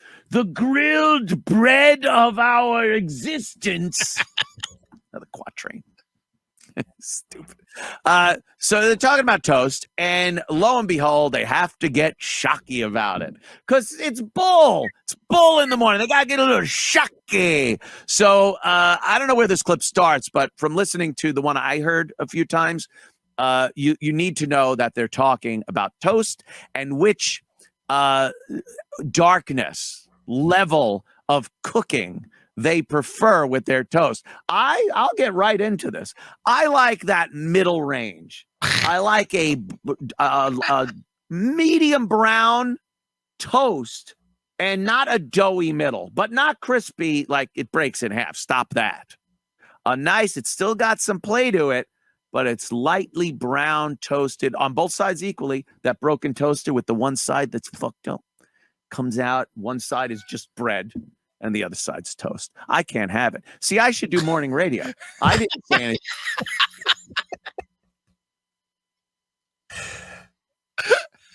grilled bread of our existence, another quatrain. Stupid. So they're talking about toast, and lo and behold, they have to get shocky about it because it's Bull. It's Bull in the morning. They gotta get a little shocky. So I don't know where this clip starts, but from listening to the one I heard a few times, you need to know that they're talking about toast and which darkness level of cooking they prefer with their toast. I'll get right into this. I like that middle range. I like a medium brown toast and not a doughy middle, but not crispy like it breaks in half. Stop that. It's still got some play to it, but it's lightly brown toasted on both sides equally. That broken toaster with the one side that's fucked up comes out. One side is just bread and the other side's toast. I can't have it. See, I should do morning radio. I didn't say anything.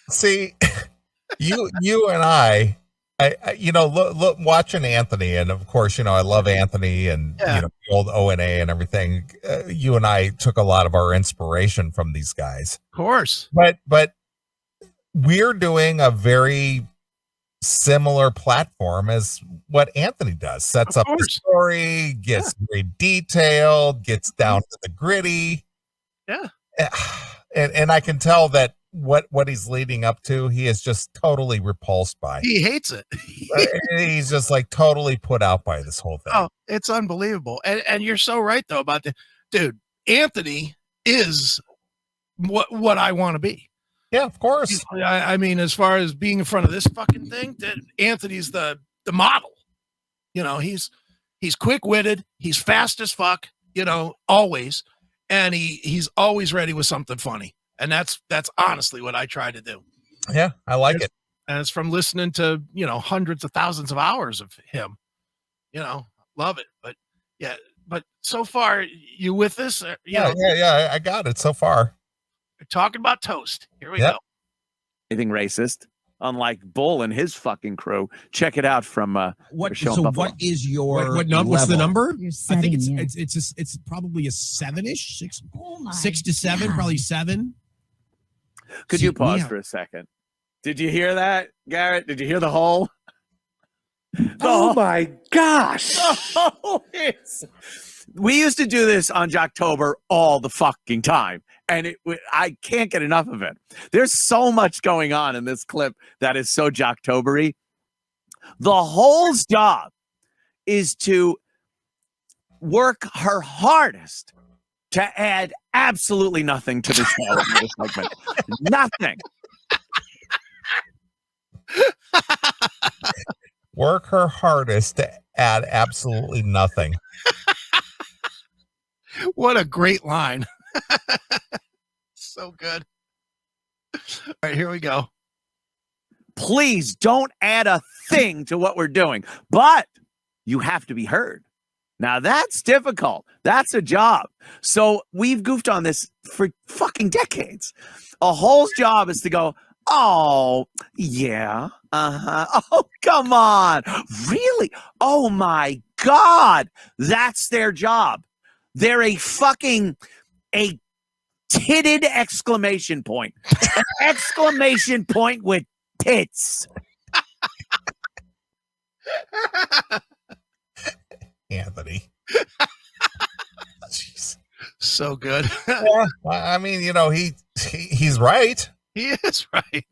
See, you and I look watching Anthony, and of course, I love Anthony and the old O&A and everything. You and I took a lot of our inspiration from these guys, Of course. but we're doing a very similar platform as what Anthony does. Sets up the story, gets very detailed, gets down to the gritty. Yeah, and I can tell that what he's leading up to, he is just totally repulsed by. He hates it. He's just like totally put out by this whole thing. Oh, it's unbelievable. And you're so right though about dude, Anthony is what I want to be. Yeah, of course. I mean, as far as being in front of this fucking thing, Anthony's the model. He's quick-witted, he's fast as fuck, always, and he's always ready with something funny. And that's honestly what I try to do. Yeah, I like it. And it's from listening to, hundreds of thousands of hours of him. Love it. But so far, you with this? Yeah, I got it so far. We're talking about toast. Here we go. Anything racist unlike Bull and his fucking crew. Check it out from what? show in So Buffalo. what is your what's the number? I think it's probably a 7-ish, 6 to 7, probably 7. Could you pause for a second? Did you hear that, Garrett? Did you hear the whole? Oh my gosh. We used to do this on Jocktober all the fucking time, and I can't get enough of it. There's so much going on in this clip that is so Jocktobery. The whole's job is to work her hardest to add absolutely nothing to the show in this segment. Nothing. Work her hardest to add absolutely nothing. What a great line. So good. All right, here we go. Please don't add a thing to what we're doing, but you have to be heard. Now that's difficult. That's a job. So we've goofed on this for fucking decades. A whole's job is to go, oh, yeah, oh, come on. Really? Oh, my God. That's their job. They're a titted exclamation point. An exclamation point with tits. Anthony. Jeez. So good. Yeah, I mean, he's right. He is right.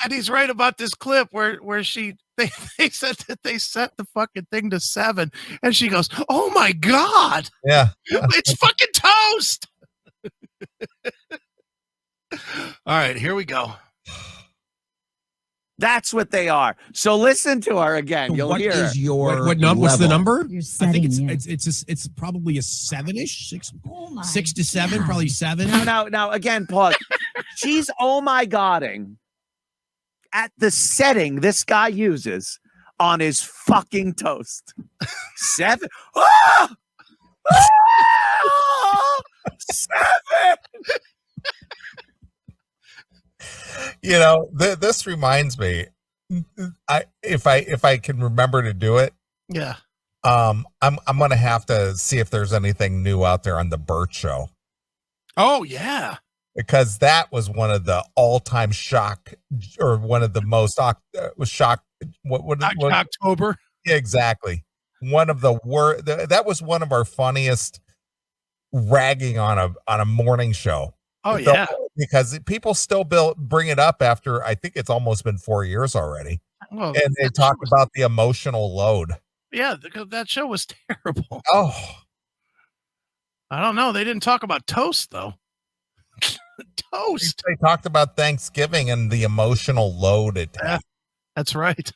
And he's right about this clip where they said that they set the fucking thing to 7, and she goes, "Oh my God, Yeah, it's fucking toast." All right, here we go. That's what they are. So listen to her again. So You'll what hear her. is your What's the number? I think it's probably a 7-ish, 6 to 7, probably 7. Now, again, pause. She's oh my godding at the setting this guy uses on his fucking toast. 7. Ah! Ah! 7. This reminds me. If I can remember to do it, Yeah. I'm gonna have to see if there's anything new out there on the Burt Show. Oh yeah. Because that was one of the all-time shock, or one of the most shock. What October? Yeah, exactly. One of the worst. That was one of our funniest ragging on a morning show. Oh yeah. Because people still bring it up after, I think it's almost been 4 years already. Well, and they talk about the emotional load. Yeah, that show was terrible. Oh, I don't know. They didn't talk about toast though. Toast. They talked about Thanksgiving and the emotional load it had. That's right.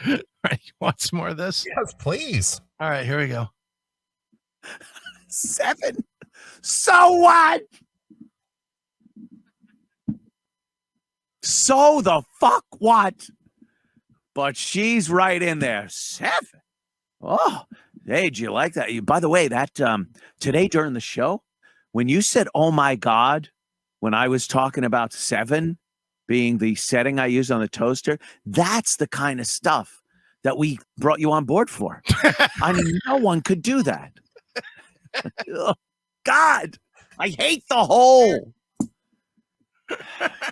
All right, you want some more of this? Yes, please. All right, here we go. 7. So what? So the fuck what? But she's right in there. 7. Oh, hey, do you like that? By the way, that today during the show, when you said, oh my God, when I was talking about 7 being the setting I used on the toaster, that's the kind of stuff that we brought you on board for. I mean, no one could do that. Oh, God, I hate the whole.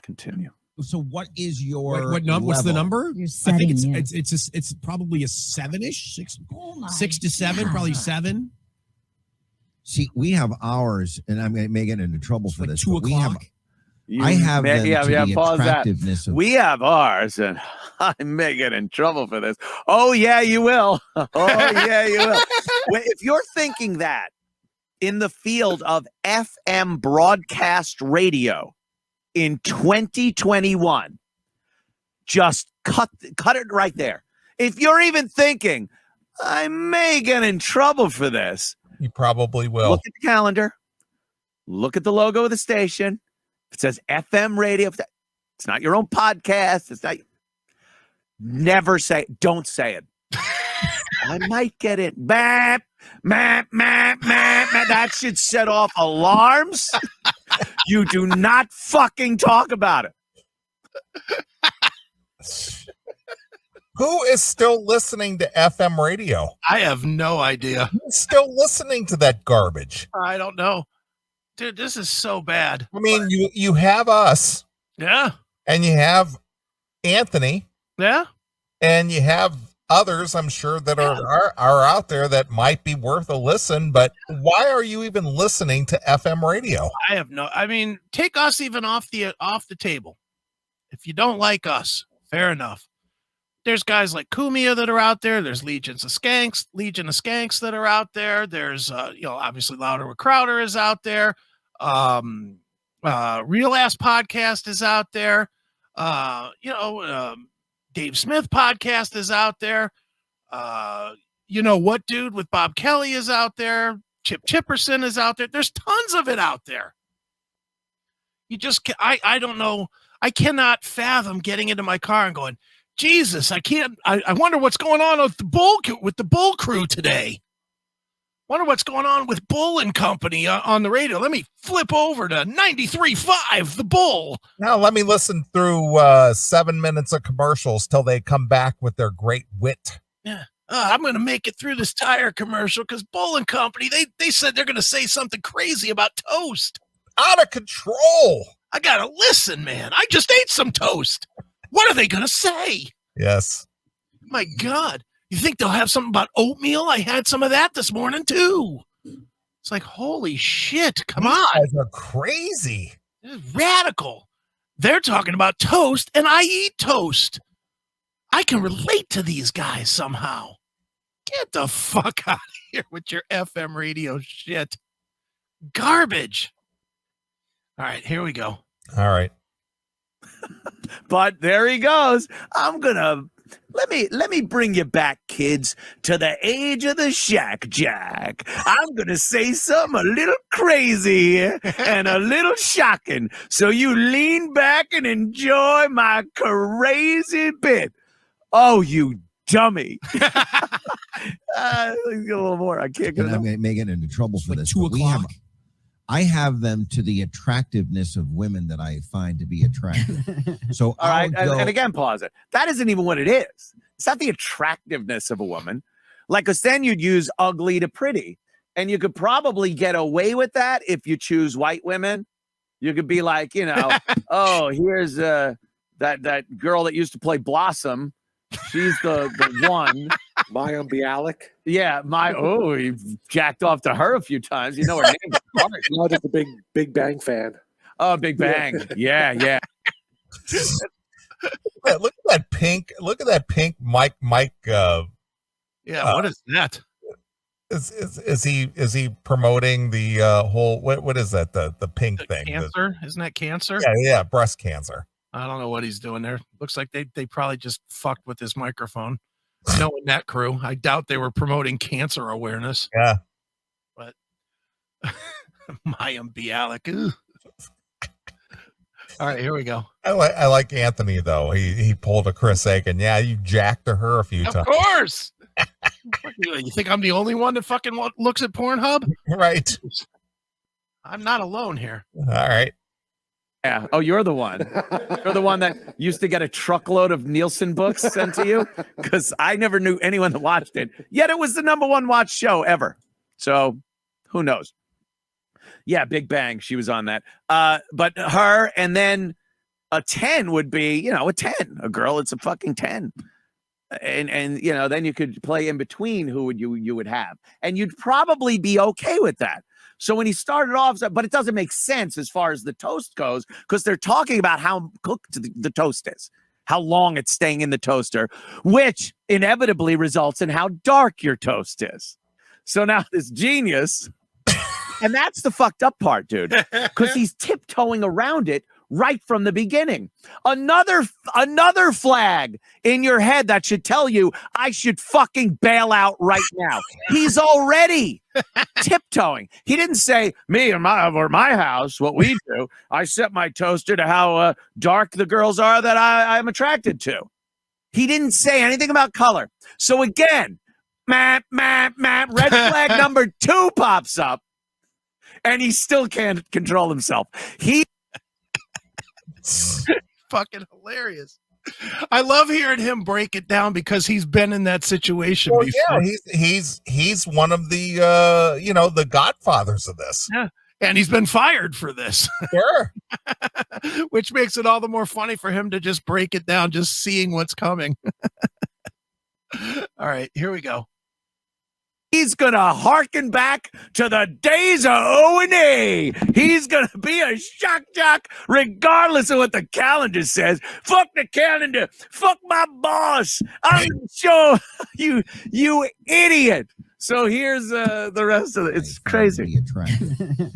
Continue. So what is your what's the number? I think it's probably a 7-ish, 6 to 7, probably 7. See, we have ours, and I may get into trouble for Like this. 2 o'clock. I have them to the attractiveness of. We have ours, and I may get in trouble for this. Oh, yeah, you will. Oh, yeah, you will. If you're thinking that in the field of FM broadcast radio in 2021, just cut it right there. If you're even thinking, I may get in trouble for this, you probably will. Look at the calendar. Look at the logo of the station. If it says FM radio, it's not your own podcast. It's not. Never say. Don't say it. I might get it. Bap, map, map, map, map. That should set off alarms. You do not fucking talk about it. Who is still listening to FM radio? I have no idea. Who's still listening to that garbage? I don't know. Dude, this is so bad. I mean, you have us. Yeah. And you have Anthony. Yeah. And you have others, I'm sure, that are out there that might be worth a listen, but why are you even listening to FM radio? I mean, take us even off the table. If you don't like us, fair enough. There's guys like Kumia that are out there. There's Legion of Skanks that are out there. There's obviously Louder with Crowder is out there. Real Ass Podcast is out there. Dave Smith Podcast is out there. You know what, dude, with Bob Kelly is out there. Chip Chipperson is out there. There's tons of it out there. You just, I don't know. I cannot fathom getting into my car and going, Jesus, I can't. I wonder what's going on with the Bull crew today. Wonder what's going on with Bull and Company on the radio. Let me flip over to 93.5, the Bull. Now let me listen through 7 minutes of commercials till they come back with their great wit. Yeah, I'm going to make it through this tire commercial because Bull and Company, they said they're going to say something crazy about toast. Out of control. I got to listen, man. I just ate some toast. What are they going to say? Yes. My God. You think they'll have something about oatmeal? I had some of that this morning, too. It's like, holy shit. Come on. You guys are crazy. This is radical. They're talking about toast, and I eat toast. I can relate to these guys somehow. Get the fuck out of here with your FM radio shit. Garbage. All right, here we go. All right. But there he goes. Let me bring you back, kids, to the age of the Shack Jack. I'm gonna say something a little crazy here and a little shocking. So you lean back and enjoy my crazy bit. Oh, you dummy. Let's get a little more. I can't get and I'm going to get into trouble for this. 2 o'clock. I have them to the attractiveness of women that I find to be attractive. So all right, and again, pause it. That isn't even what it is. It's not the attractiveness of a woman. Like, because then you'd use ugly to pretty, and you could probably get away with that if you choose white women. You could be like, oh, here's that girl that used to play Blossom. She's the one. Maya Bialik. Yeah, he jacked off to her a few times. You know her name. No, just a Big Bang fan. Oh, Big Bang. Yeah. Look at that pink. Look at that pink Mike. What is that? Is he promoting the whole what is that the pink thing? Cancer? Isn't that cancer? Yeah, breast cancer. I don't know what he's doing there. Looks like they probably just fucked with his microphone. Knowing that crew, I doubt they were promoting cancer awareness. Yeah. But Mayim Bialik. Ugh. All right, here we go. I like Anthony though. He pulled a Chris Aiken. Yeah, you jacked to her a few times. Of course. You think I'm the only one that fucking looks at Pornhub? Right. I'm not alone here. All right. Yeah. Oh, you're the one. You're the one that used to get a truckload of Nielsen books sent to you, because I never knew anyone that watched it. Yet it was the #1 watched show ever. So who knows? Yeah, Big Bang. She was on that. But her, and then a 10 would be, a 10. A girl, it's a fucking 10. And then you could play in between who would you would have. And you'd probably be okay with that. So when he started off, but it doesn't make sense as far as the toast goes, because they're talking about how cooked the toast is, how long it's staying in the toaster, which inevitably results in how dark your toast is. So now this genius, and that's the fucked up part, dude, because he's tiptoeing around it right from the beginning. Another flag in your head that should tell you I should fucking bail out right now. He's already tiptoeing. He didn't say, me or my house, what we do, I set my toaster to how dark the girls are that I'm attracted to. He didn't say anything about color. So again, red flag number 2 pops up, and he still can't control himself. fucking hilarious. I love hearing him break it down because he's been in that situation before. Yeah, he's one of the the godfathers of this. Yeah. And he's been fired for this. Sure. Which makes it all the more funny for him to just break it down, just seeing what's coming. All right, here we go. He's going to harken back to the days of O&A. He's going to be a shock jock regardless of what the calendar says. Fuck the calendar. Fuck my boss. I'm sure you idiot. So here's the rest of it. It's crazy.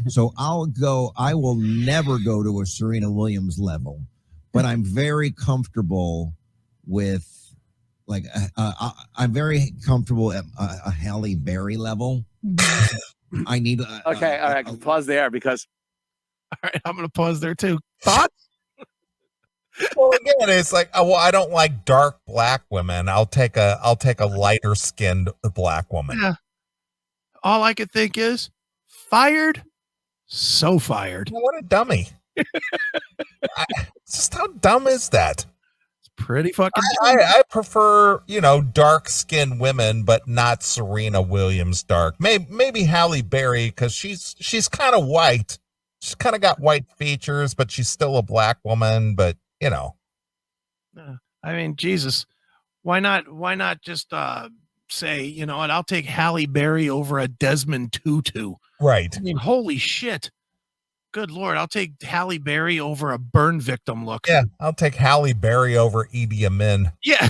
So I will never go to a Serena Williams level, but I'm very comfortable with I'm very comfortable at a Halle Berry level. I need. Okay, all right. Pause there because. All right, I'm going to pause there too. Thoughts? Well, again, it's like, I don't like dark black women. I'll take a lighter skinned black woman. Yeah. All I could think is fired. So fired. What a dummy. Just how dumb is that? Pretty fucking I prefer, dark skinned women, but not Serena Williams dark. Maybe Halle Berry, because she's kind of white. She's kind of got white features, but she's still a black woman. But I mean, Jesus, why not just say, you know what, I'll take Halle Berry over a Desmond Tutu. Right. I mean, holy shit. Good Lord, I'll take Halle Berry over a burn victim look. Yeah, I'll take Halle Berry over Idi Amin. Yeah,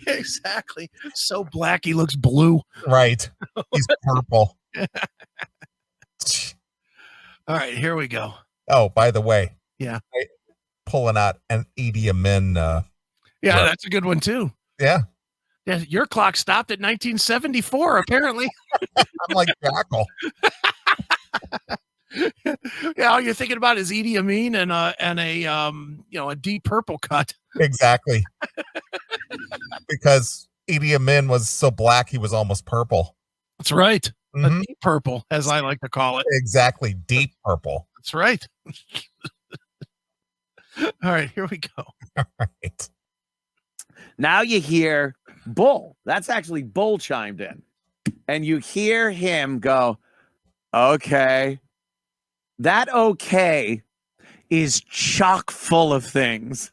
exactly. So black, he looks blue. Right. He's purple. All right, here we go. Oh, by the way. Yeah. Pulling out an Idi Amin. Yeah, that's a good one too. Yeah. Yeah, your clock stopped at 1974, apparently. I'm like Jackal. Yeah, all you're thinking about is Idi Amin and a deep purple cut. Exactly. Because Idi Amin was so black he was almost purple. That's right. Mm-hmm. A deep purple, as I like to call it. Exactly, deep purple. That's right. All right, here we go. All right. Now you hear Bull. That's actually Bull chimed in. And you hear him go, okay. That okay is chock full of things.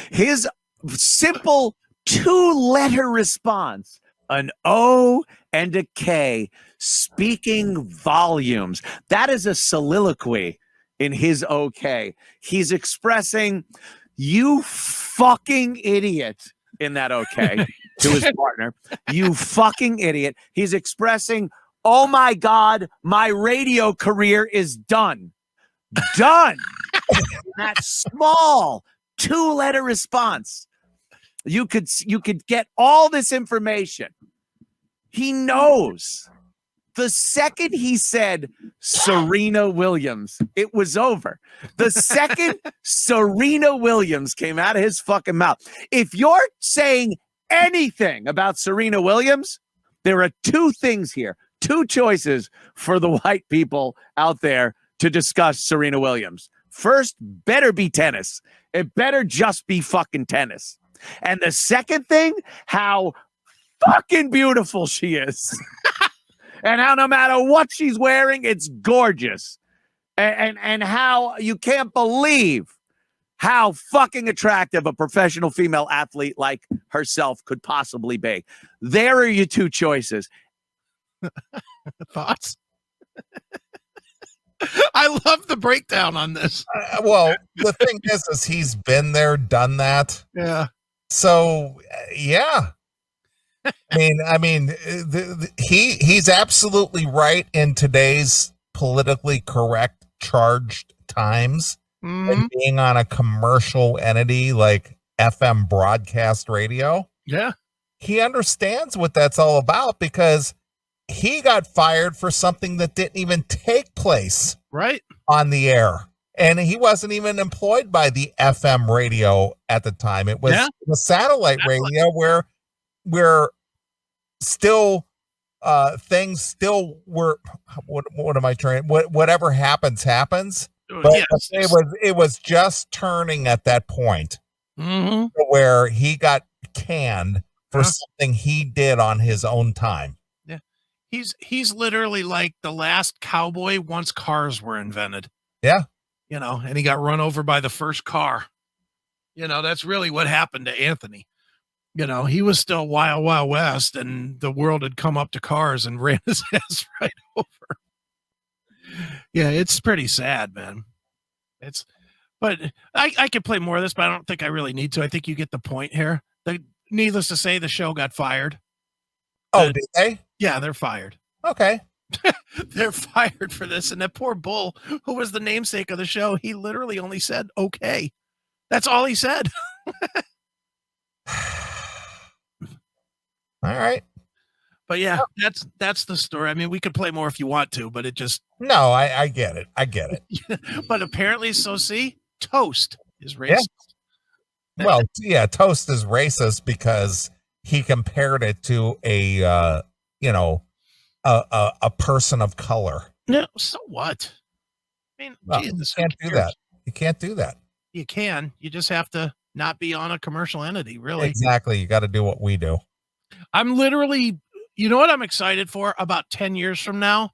His simple 2-letter response, an O and a K, speaking volumes. That is a soliloquy in his okay. He's expressing, you fucking idiot, in that okay to his partner. You fucking idiot. He's expressing, oh my God, my radio career is done. Done. That small 2-letter response. You could get all this information. He knows. The second he said Serena Williams, it was over. The second Serena Williams came out of his fucking mouth. If you're saying anything about Serena Williams, there are two things here. Two choices for the white people out there to discuss Serena Williams. First, better be tennis. It better just be fucking tennis. And the second thing, how fucking beautiful she is. And how no matter what she's wearing, it's gorgeous. And how you can't believe how fucking attractive a professional female athlete like herself could possibly be. There are your two choices. Thoughts? I love the breakdown on this. Well, the thing is he's been there, done that. Yeah. So, yeah. I mean, he's absolutely right in today's politically correct, charged times. And being on a commercial entity like FM broadcast radio. Yeah. He understands what that's all about because he got fired for something that didn't even take place on the air. And he wasn't even employed by the FM radio at the time. It was the satellite radio where still things still were, what am I trying? Whatever happens. But Yes. it was just turning at that point Mhm. where he got canned for Huh? something he did on his own time. Yeah. He's literally like the last cowboy once cars were invented. Yeah. You know, and he got run over by the first car. You know, that's really what happened to Anthony. You know, he was still wild, wild west, and the world had come up to cars and ran his ass right over. Yeah, it's pretty sad, man. But I could play more of this, but I don't think I really need to. I think you get the point here. Needless to say, the show got fired. Oh, did they? Yeah, they're fired. Okay. They're fired for this. And that poor Bull, who was the namesake of the show, he literally only said, okay. That's all he said. All right. But yeah, that's the story. I mean, we could play more if you want to, but it just No, I get it. I get it. but apparently, so see, Toast is racist. Yeah. Well, yeah, Toast is racist because he compared it to a a person of color. No, so what? I mean, Well, Jesus, you can't do that. You can't do that. You can. You just have to not be on a commercial entity, really. Exactly. You got to do what we do. I'm literally, you know what I'm excited for? About 10 years from now,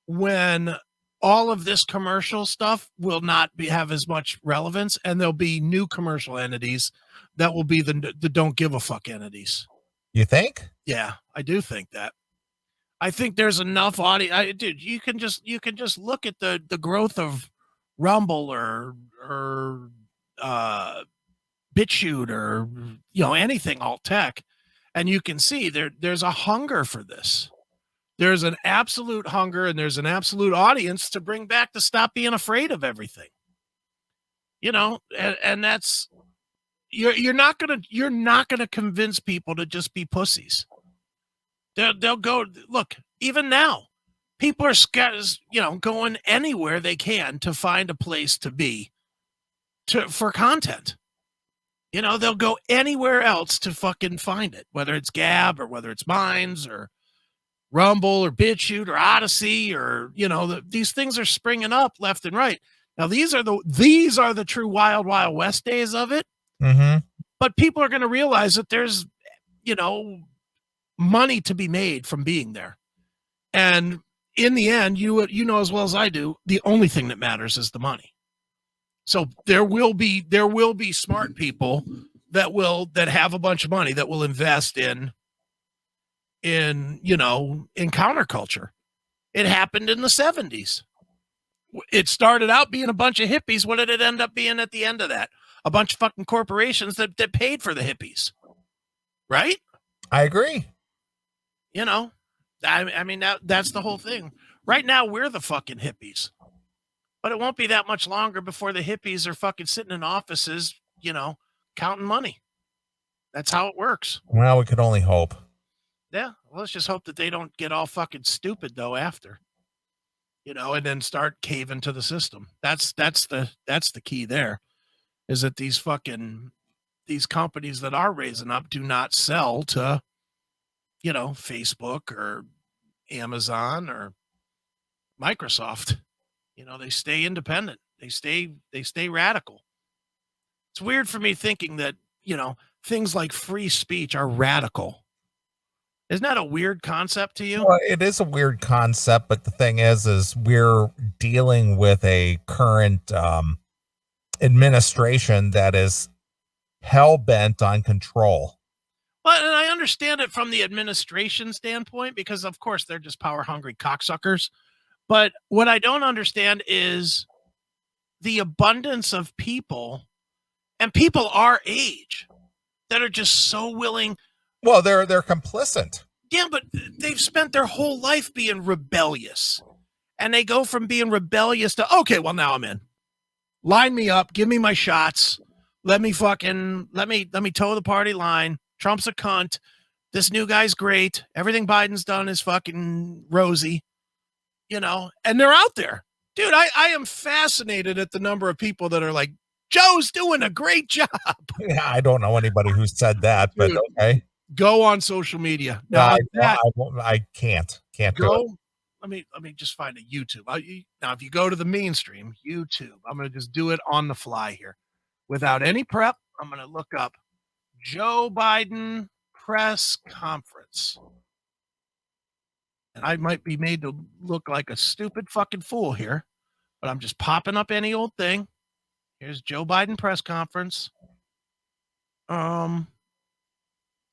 when all of this commercial stuff will not have as much relevance, and there'll be new commercial entities that will be the don't give a fuck entities. You think? Yeah, I do think that. I think there's enough audience. Dude, you can just look at the growth of Rumble or BitChute or anything alt tech, and you can see there's a hunger for this. There's an absolute hunger, and there's an absolute audience to bring back to stop being afraid of everything. And that's you're not gonna convince people to just be pussies. They'll go look. Even now, people are going anywhere they can to find a place to be for content. They'll go anywhere else to fucking find it, whether it's Gab or whether it's Minds or Rumble or BitChute or Odyssey or these things are springing up left and right. Now these are the true wild west days of it. Mm-hmm. But people are going to realize that there's money to be made from being there, and in the end, you know as well as I do, the only thing that matters is the money. So there will be smart people that have a bunch of money that will invest in counterculture. It happened in the 70s. It started out being a bunch of hippies. What did it end up being at the end of that? A bunch of fucking corporations that paid for the hippies. Right? I agree. I mean, that's the whole thing. Right now, we're the fucking hippies. But it won't be that much longer before the hippies are fucking sitting in offices, counting money. That's how it works. Well, we could only hope. Yeah. Well, let's just hope that they don't get all fucking stupid though after. And then start caving to the system. That's the key there. Is that these companies that are raising up do not sell to, Facebook or Amazon or Microsoft. They stay independent. They stay radical. It's weird for me thinking that, things like free speech are radical. Isn't that a weird concept to you? Well, it is a weird concept, but the thing is we're dealing with a current administration that is hell-bent on control. Well, and I understand it from the administration standpoint because, of course, they're just power-hungry cocksuckers. But what I don't understand is the abundance of people, and people our age, that are just so willing. Well, they're complicit. Yeah, but they've spent their whole life being rebellious. And they go from being rebellious to, okay, well, now I'm in. Line me up. Give me my shots. Let me toe the party line. Trump's a cunt. This new guy's great. Everything Biden's done is fucking rosy. And they're out there. Dude, I am fascinated at the number of people that are like, Joe's doing a great job. Yeah, I don't know anybody who said that, but okay. Go on social media. No, I can't do it. let me just find a YouTube. Now, if you go to the mainstream YouTube, I'm going to just do it on the fly here without any prep. I'm going to look up Joe Biden press conference. And I might be made to look like a stupid fucking fool here, but I'm just popping up any old thing. Here's Joe Biden press conference. And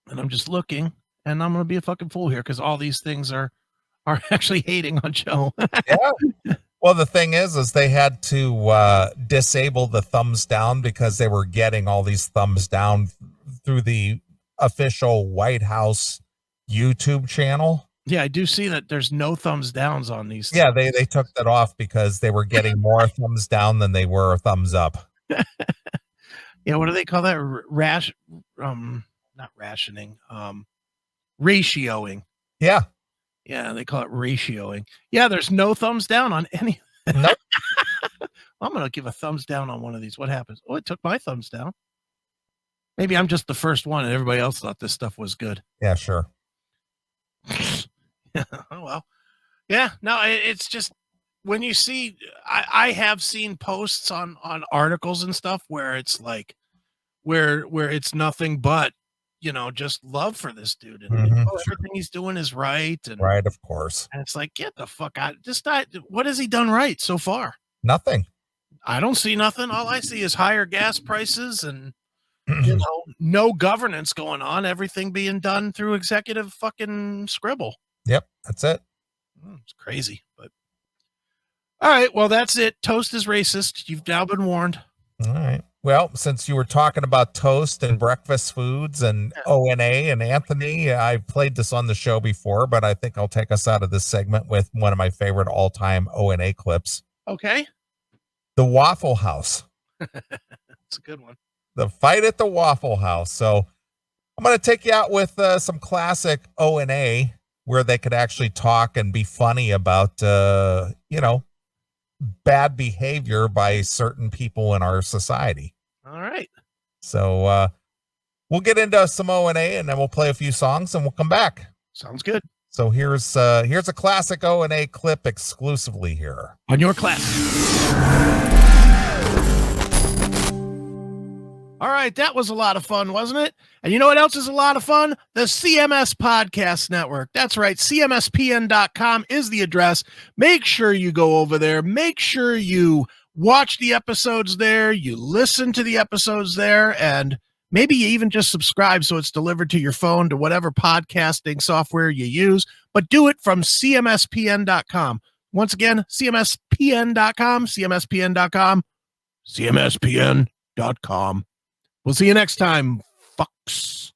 I'm just looking, and I'm going to be a fucking fool here because all these things are actually hating on Joe. Yeah. Well, the thing is they had to disable the thumbs down because they were getting all these thumbs down through the official White House YouTube channel. Yeah, I do see that there's no thumbs downs on these. Yeah, they took that off because they were getting more thumbs down than they were thumbs up. Yeah, what do they call that? Not rationing, ratioing. Yeah. Yeah, they call it ratioing. Yeah, there's no thumbs down on any. Nope. I'm going to give a thumbs down on one of these. What happens? Oh, it took my thumbs down. Maybe I'm just the first one and everybody else thought this stuff was good. Yeah, sure. Oh, well. Yeah, no, it's just when you see, I have seen posts on articles and stuff where it's like, where it's nothing but, just love for this dude. And everything he's doing is right. And right, of course. And it's like, get the fuck out. What has he done right so far? Nothing. I don't see nothing. All I see is higher gas prices and, no governance going on. Everything being done through executive fucking scribble. Yep, that's it. It's crazy, but all right. Well, that's it. Toast is racist. You've now been warned. All right. Well, since you were talking about toast and breakfast foods and ONA and Anthony, I've played this on the show before, but I think I'll take us out of this segment with one of my favorite all-time ONA clips. Okay. The Waffle House. It's a good one. The fight at the Waffle House. So I'm going to take you out with some classic ONA where they could actually talk and be funny about, bad behavior by certain people in our society. All right. So we'll get into some ONA and then we'll play a few songs and we'll come back. Sounds good. So here's a classic ONA clip exclusively here on your class. All right, that was a lot of fun, wasn't it? And you know what else is a lot of fun? The CMS Podcast Network. That's right. CMSPN.com is the address. Make sure you go over there. Make sure you watch the episodes there. You listen to the episodes there. And maybe you even just subscribe so it's delivered to your phone, to whatever podcasting software you use. But do it from CMSPN.com. Once again, CMSPN.com, CMSPN.com, CMSPN.com. We'll see you next time, fucks.